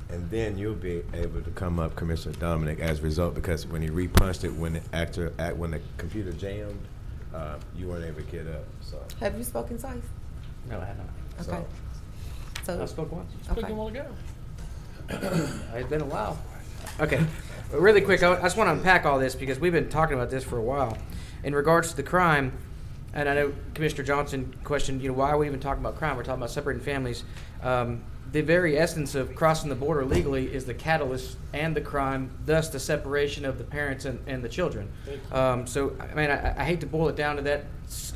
and then you'll be able to come up, Commissioner Dominic, as a result, because when he repunched it, when the computer jammed, you weren't able to get up, so. Have you spoken twice? No, I have not. Okay. So I spoke once. Okay. You want to go? It's been a while. Okay, really quick, I just want to unpack all this because we've been talking about this for a while. In regards to the crime, and I know Commissioner Johnson questioned, why are we even talking about crime? We're talking about separating families. The very essence of crossing the border legally is the catalyst and the crime, thus the separation of the parents and the children. So, I mean, I hate to boil it down to that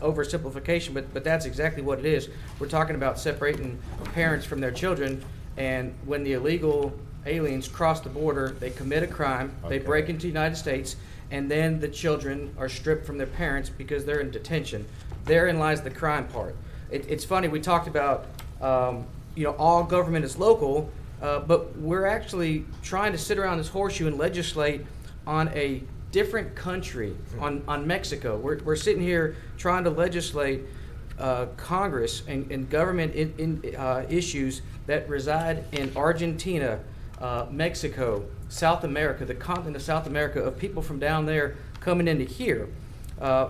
oversimplification, but that's exactly what it is. We're talking about separating parents from their children, and when the illegal aliens cross the border, they commit a crime, they break into the United States, and then the children are stripped from their parents because they're in detention. Therein lies the crime part. It's funny, we talked about all government is local, but we're actually trying to sit around this horseshoe and legislate on a different country, on Mexico. We're sitting here trying to legislate Congress and government issues that reside in Argentina, Mexico, South America, the continent of South America, of people from down there coming into here.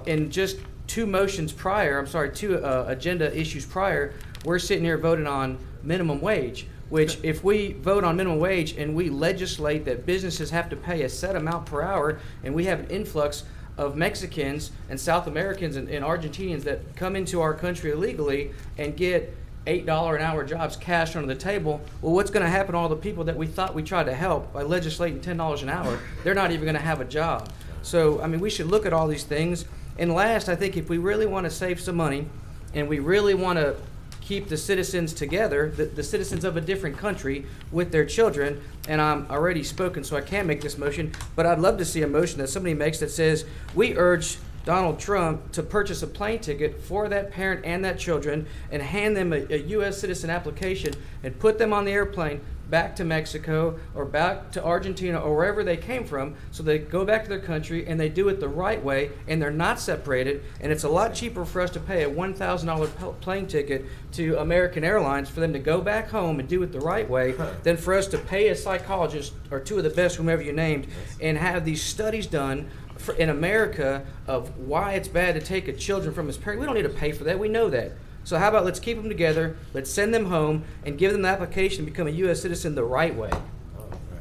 In just two agenda issues prior, we're sitting here voting on minimum wage, which if we vote on minimum wage and we legislate that businesses have to pay a set amount per hour, and we have an influx of Mexicans and South Americans and Argentinians that come into our country illegally and get $8 an hour jobs cashed under the table, well, what's going to happen to all the people that we thought we tried to help by legislating $10 an hour? They're not even going to have a job. So, I mean, we should look at all these things. And last, I think if we really want to save some money and we really want to keep the citizens together, the citizens of a different country with their children, and I'm already spoken, so I can't make this motion, but I'd love to see a motion that somebody makes that says, we urge Donald Trump to purchase a plane ticket for that parent and that children and hand them a U.S. citizen application and put them on the airplane back to Mexico or back to Argentina or wherever they came from, so they go back to their country and they do it the right way, and they're not separated, and it's a lot cheaper for us to pay a $1,000 plane ticket to American Airlines for them to go back home and do it the right way than for us to pay a psychologist or two of the best, whomever you named, and have these studies done in America of why it's bad to take a children from his parents. We don't need to pay for that. We know that. So how about let's keep them together, let's send them home, and give them the application to become a U.S. citizen the right way.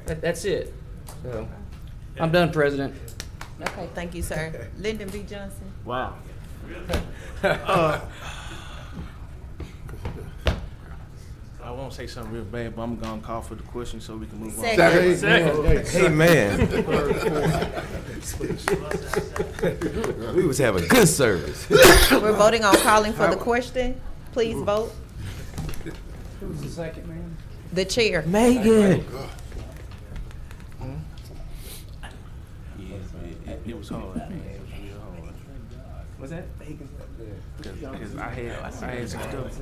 That's it. So, I'm done, President. Okay, thank you, sir. Lyndon B. Johnson. Wow. I won't say something real bad, but I'm gonna call for the question so we can move on. Second. Hey, man. We was having good service. We're voting on calling for the question. Please vote. Who was the second, man? The chair. Megan. It was hard. It was real hard. Was that? Because I had some stuff.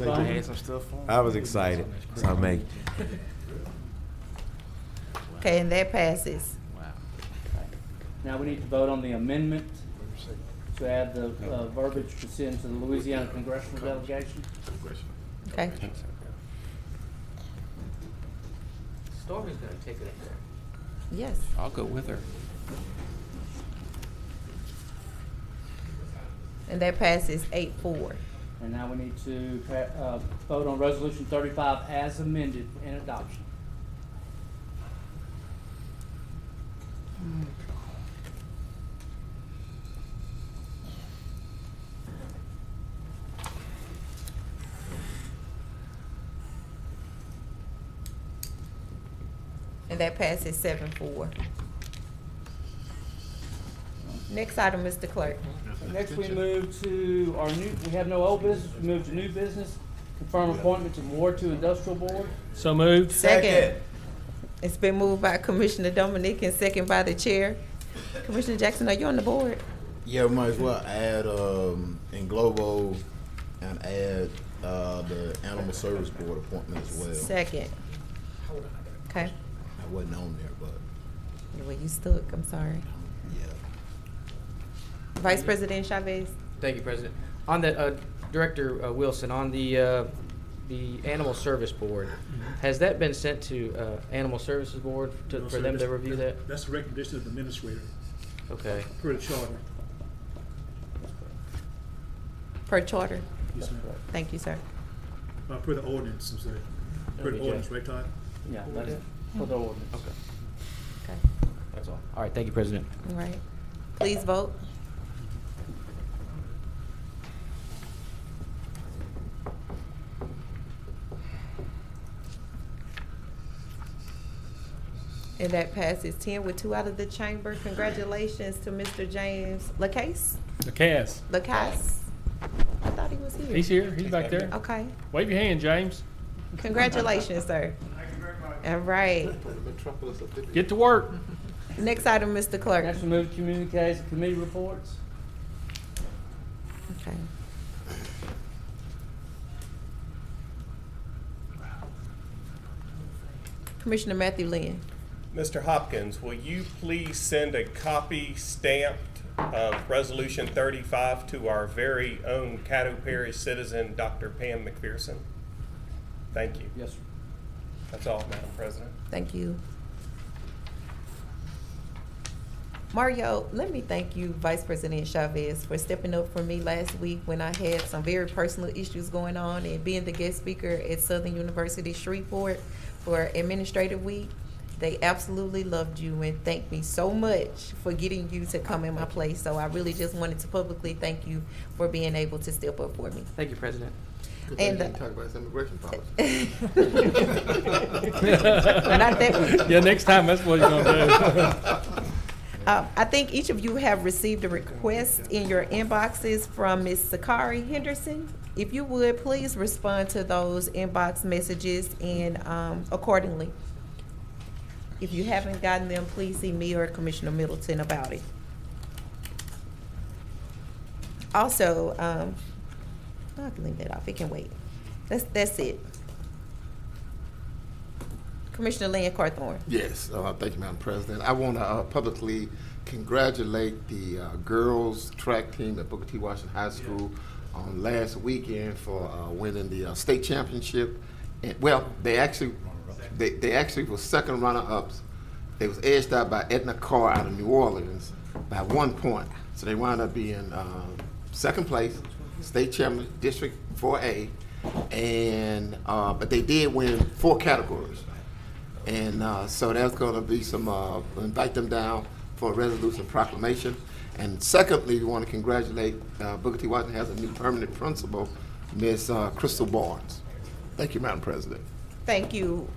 I had some stuff for him. I was excited. So Megan. Okay, and that passes. Now we need to vote on the amendment to add the verbiage to send to the Louisiana Congressional Delegation. Okay. Stormy's gonna take it up there. Yes. I'll go with her. And that passes 8-4. And now we need to vote on Resolution 35 as amended in adoption. And that passes 7-4. Next item, Mr. Clerk. Next, we move to we have no old business, we move to new business. Confirm appointment to Ward 2 Industrial Board. So moved. Second. It's been moved by Commissioner Dominique and second by the chair. Commissioner Jackson, are you on the board? Yeah, we might as well add in Globo and add the Animal Service Board appointment as well. Second. Okay. I wasn't on there, but The way you stood, I'm sorry. yeah. Vice President Chavez. Thank you, President. On the Director Wilson, on the Animal Service Board, has that been sent to Animal Services Board for them to review that? That's the recommendation of the administrator Okay. per the charter. Per charter. Yes, ma'am. Thank you, sir. Per the ordinance, I'm sorry. Per the ordinance, right, Todd? Yeah, that's for the ordinance. Okay. Okay. That's all. All right. Thank you, President. All right. Please vote. And that passes 10 with 2 out of the chamber. Congratulations to Mr. James LaCase. LaCasse. LaCasse. I thought he was here. He's here. He's back there. Okay. Wave your hand, James. Congratulations, sir. All right. Get to work. Next item, Mr. Clerk. Next, we move to communiques and committee reports. Okay. Commissioner Matthew Lynn. Mr. Hopkins, will you please send a copy stamped of Resolution 35 to our very own Caddo Parish citizen, Dr. Pam McPherson? Thank you. Yes, sir. That's all, Madam President. Thank you. Mario, let me thank you, Vice President Chavez, for stepping up for me last week when I had some very personal issues going on and being the guest speaker at Southern University Shreveport for Administrative Week. They absolutely loved you and thanked me so much for getting you to come in my place. So I really just wanted to publicly thank you for being able to step up for me. Thank you, President. And talk about some immigration policy. Not that week. Yeah, next time that's what you're gonna do. I think each of you have received a request in your inboxes from Ms. Sakari Henderson. If you would, please respond to those inbox messages and accordingly. If you haven't gotten them, please see me or Commissioner Middleton about it. Also, I can leave that off. It can wait. That's it. Commissioner Lynn Carthorne. Yes, thank you, Madam President. I want to publicly congratulate the girls track team at Booker T. Washington High School on last weekend for winning the state championship. And, well, they actually were second runner-ups. They was edged out by Edna Carr out of New Orleans by 1 point. So they wound up being second place, state champion, District 4A, and but they did win 4 categories. And so there's going to be some, invite them down for a resolution proclamation. And secondly, we want to congratulate Booker T. Washington has a new permanent principal, Miss Crystal Barnes. Thank you, Madam President. Thank you.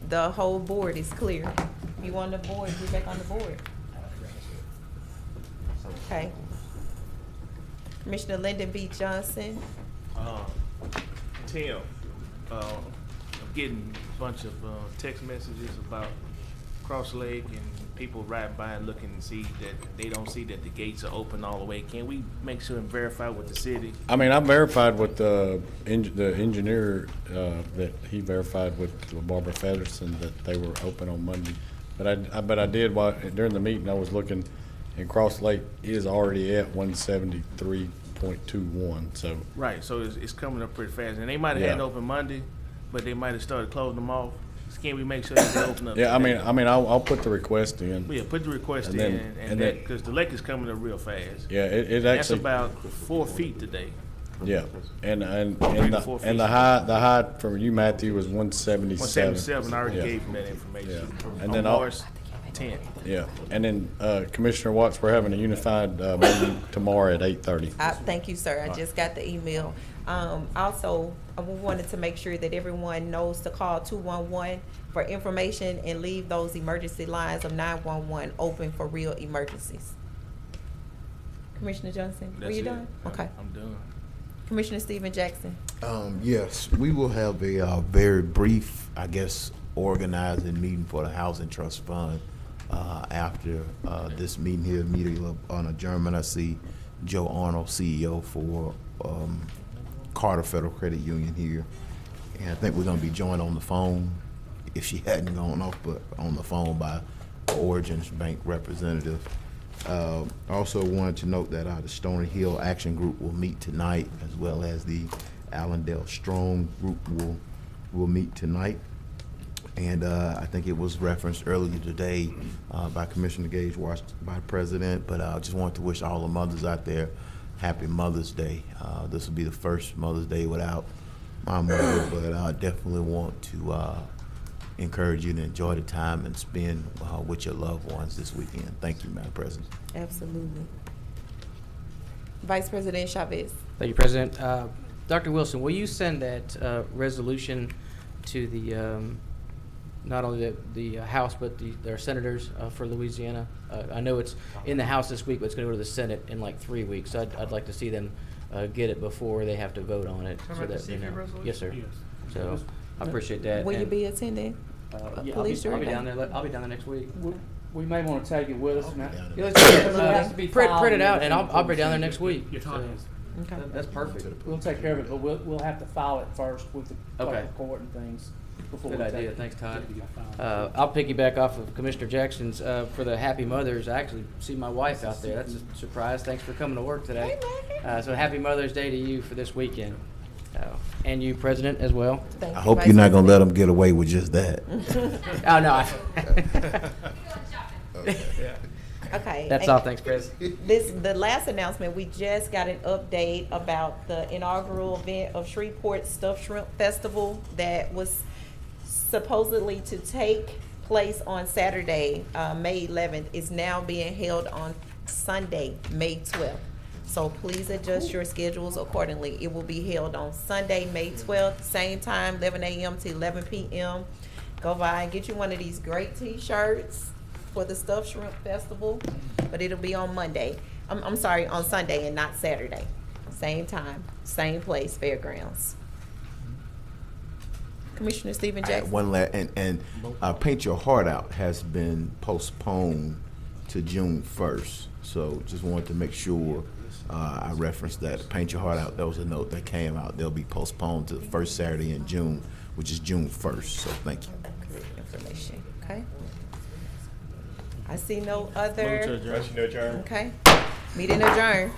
The whole board is clear. You on the board, you're back on the board. Okay. Commissioner Lyndon B. Johnson. Tim, I'm getting a bunch of text messages about Cross Lake and people riding by and looking and see that they don't see that the gates are open all the way. Can we make sure and verify with the city? I mean, I verified with the engineer that he verified with Barbara Fedderson that they were open on Monday. But I did during the meeting. I was looking, and Cross Lake is already at 173.21. So right. So it's coming up pretty fast, and they might have had it open Monday, but they might have started closing them off. Can we make sure that they open up? Yeah, I mean, I'll put the request in. Yeah, put the request in, and that because the lake is coming up real fast. Yeah, it that's actually about 4 feet today. Yeah, and the high from you, Matthew, was 177. 177. I already gave him that information. Yeah, and then March 10th. Yeah, and then Commissioner Watts, we're having a unified meeting tomorrow at 8:30. Thank you, sir. I just got the email. Also, I wanted to make sure that everyone knows to call 211 for information and leave those emergency lines of 911 open for real emergencies. Commissioner Johnson, were you done? Okay. I'm done. Commissioner Stephen Jackson. Yes, we will have a very brief, I guess, organizing meeting for the Housing Trust Fund after this meeting here, immediately on adjournment. I see Joe Arnold, CEO for Carter Federal Credit Union here, and I think we're going to be joined on the phone, if she hadn't gone off, but on the phone by Origins Bank representative. Also wanted to note that the Stony Hill Action Group will meet tonight, as well as the Allendale Strong Group will meet tonight. And I think it was referenced earlier today by Commissioner Gage, watched by the President, but I just wanted to wish all the mothers out there happy Mother's Day. This will be the first Mother's Day without my mother, but I definitely want to encourage you to enjoy the time and spend with your loved ones this weekend. Thank you, Madam President. Absolutely. Vice President Chavez. Thank you, President. Dr. Wilson, will you send that resolution to the not only the House but their senators for Louisiana? I know it's in the House this week, but it's going to go to the Senate in like 3 weeks. So I'd like to see them get it before they have to vote on it. So that they know. Yes, sir. Yes. So I appreciate that. Will you be attending? Yeah, I'll be down there. I'll be down there next week. We may want to take it with us. Print it out, and I'll be down there next week. Okay. That's perfect. We'll take care of it, but we'll have to file it first with the court and things. Good idea. Thanks, Todd. I'll piggyback off of Commissioner Jackson's for the Happy Mothers. I actually see my wife out there. That's a surprise. Thanks for coming to work today. So Happy Mother's Day to you for this weekend. And you, President, as well. I hope you're not going to let them get away with just that. Oh, no. Okay. That's all. Thanks, President. The last announcement, we just got an update about the inaugural event of Shreveport Stuffed Shrimp Festival that was supposedly to take place on Saturday, May 11th, is now being held on Sunday, May 12th. So please adjust your schedules accordingly. It will be held on Sunday, May 12th, same time, 11 a.m. to 11 p.m. Go by and get you one of these great t-shirts for the Stuffed Shrimp Festival, but it'll be on Monday. I'm sorry, on Sunday and not Saturday. Same time, same place, fairgrounds. Commissioner Stephen Jackson. One last, and Paint Your Heart Out has been postponed to June 1st. So just wanted to make sure I referenced that. Paint Your Heart Out, that was a note that came out. They'll be postponed to the first Saturday in June, which is June 1st. So thank you. information, okay? I see no other. Motion to adjourn. Okay, meeting adjourned.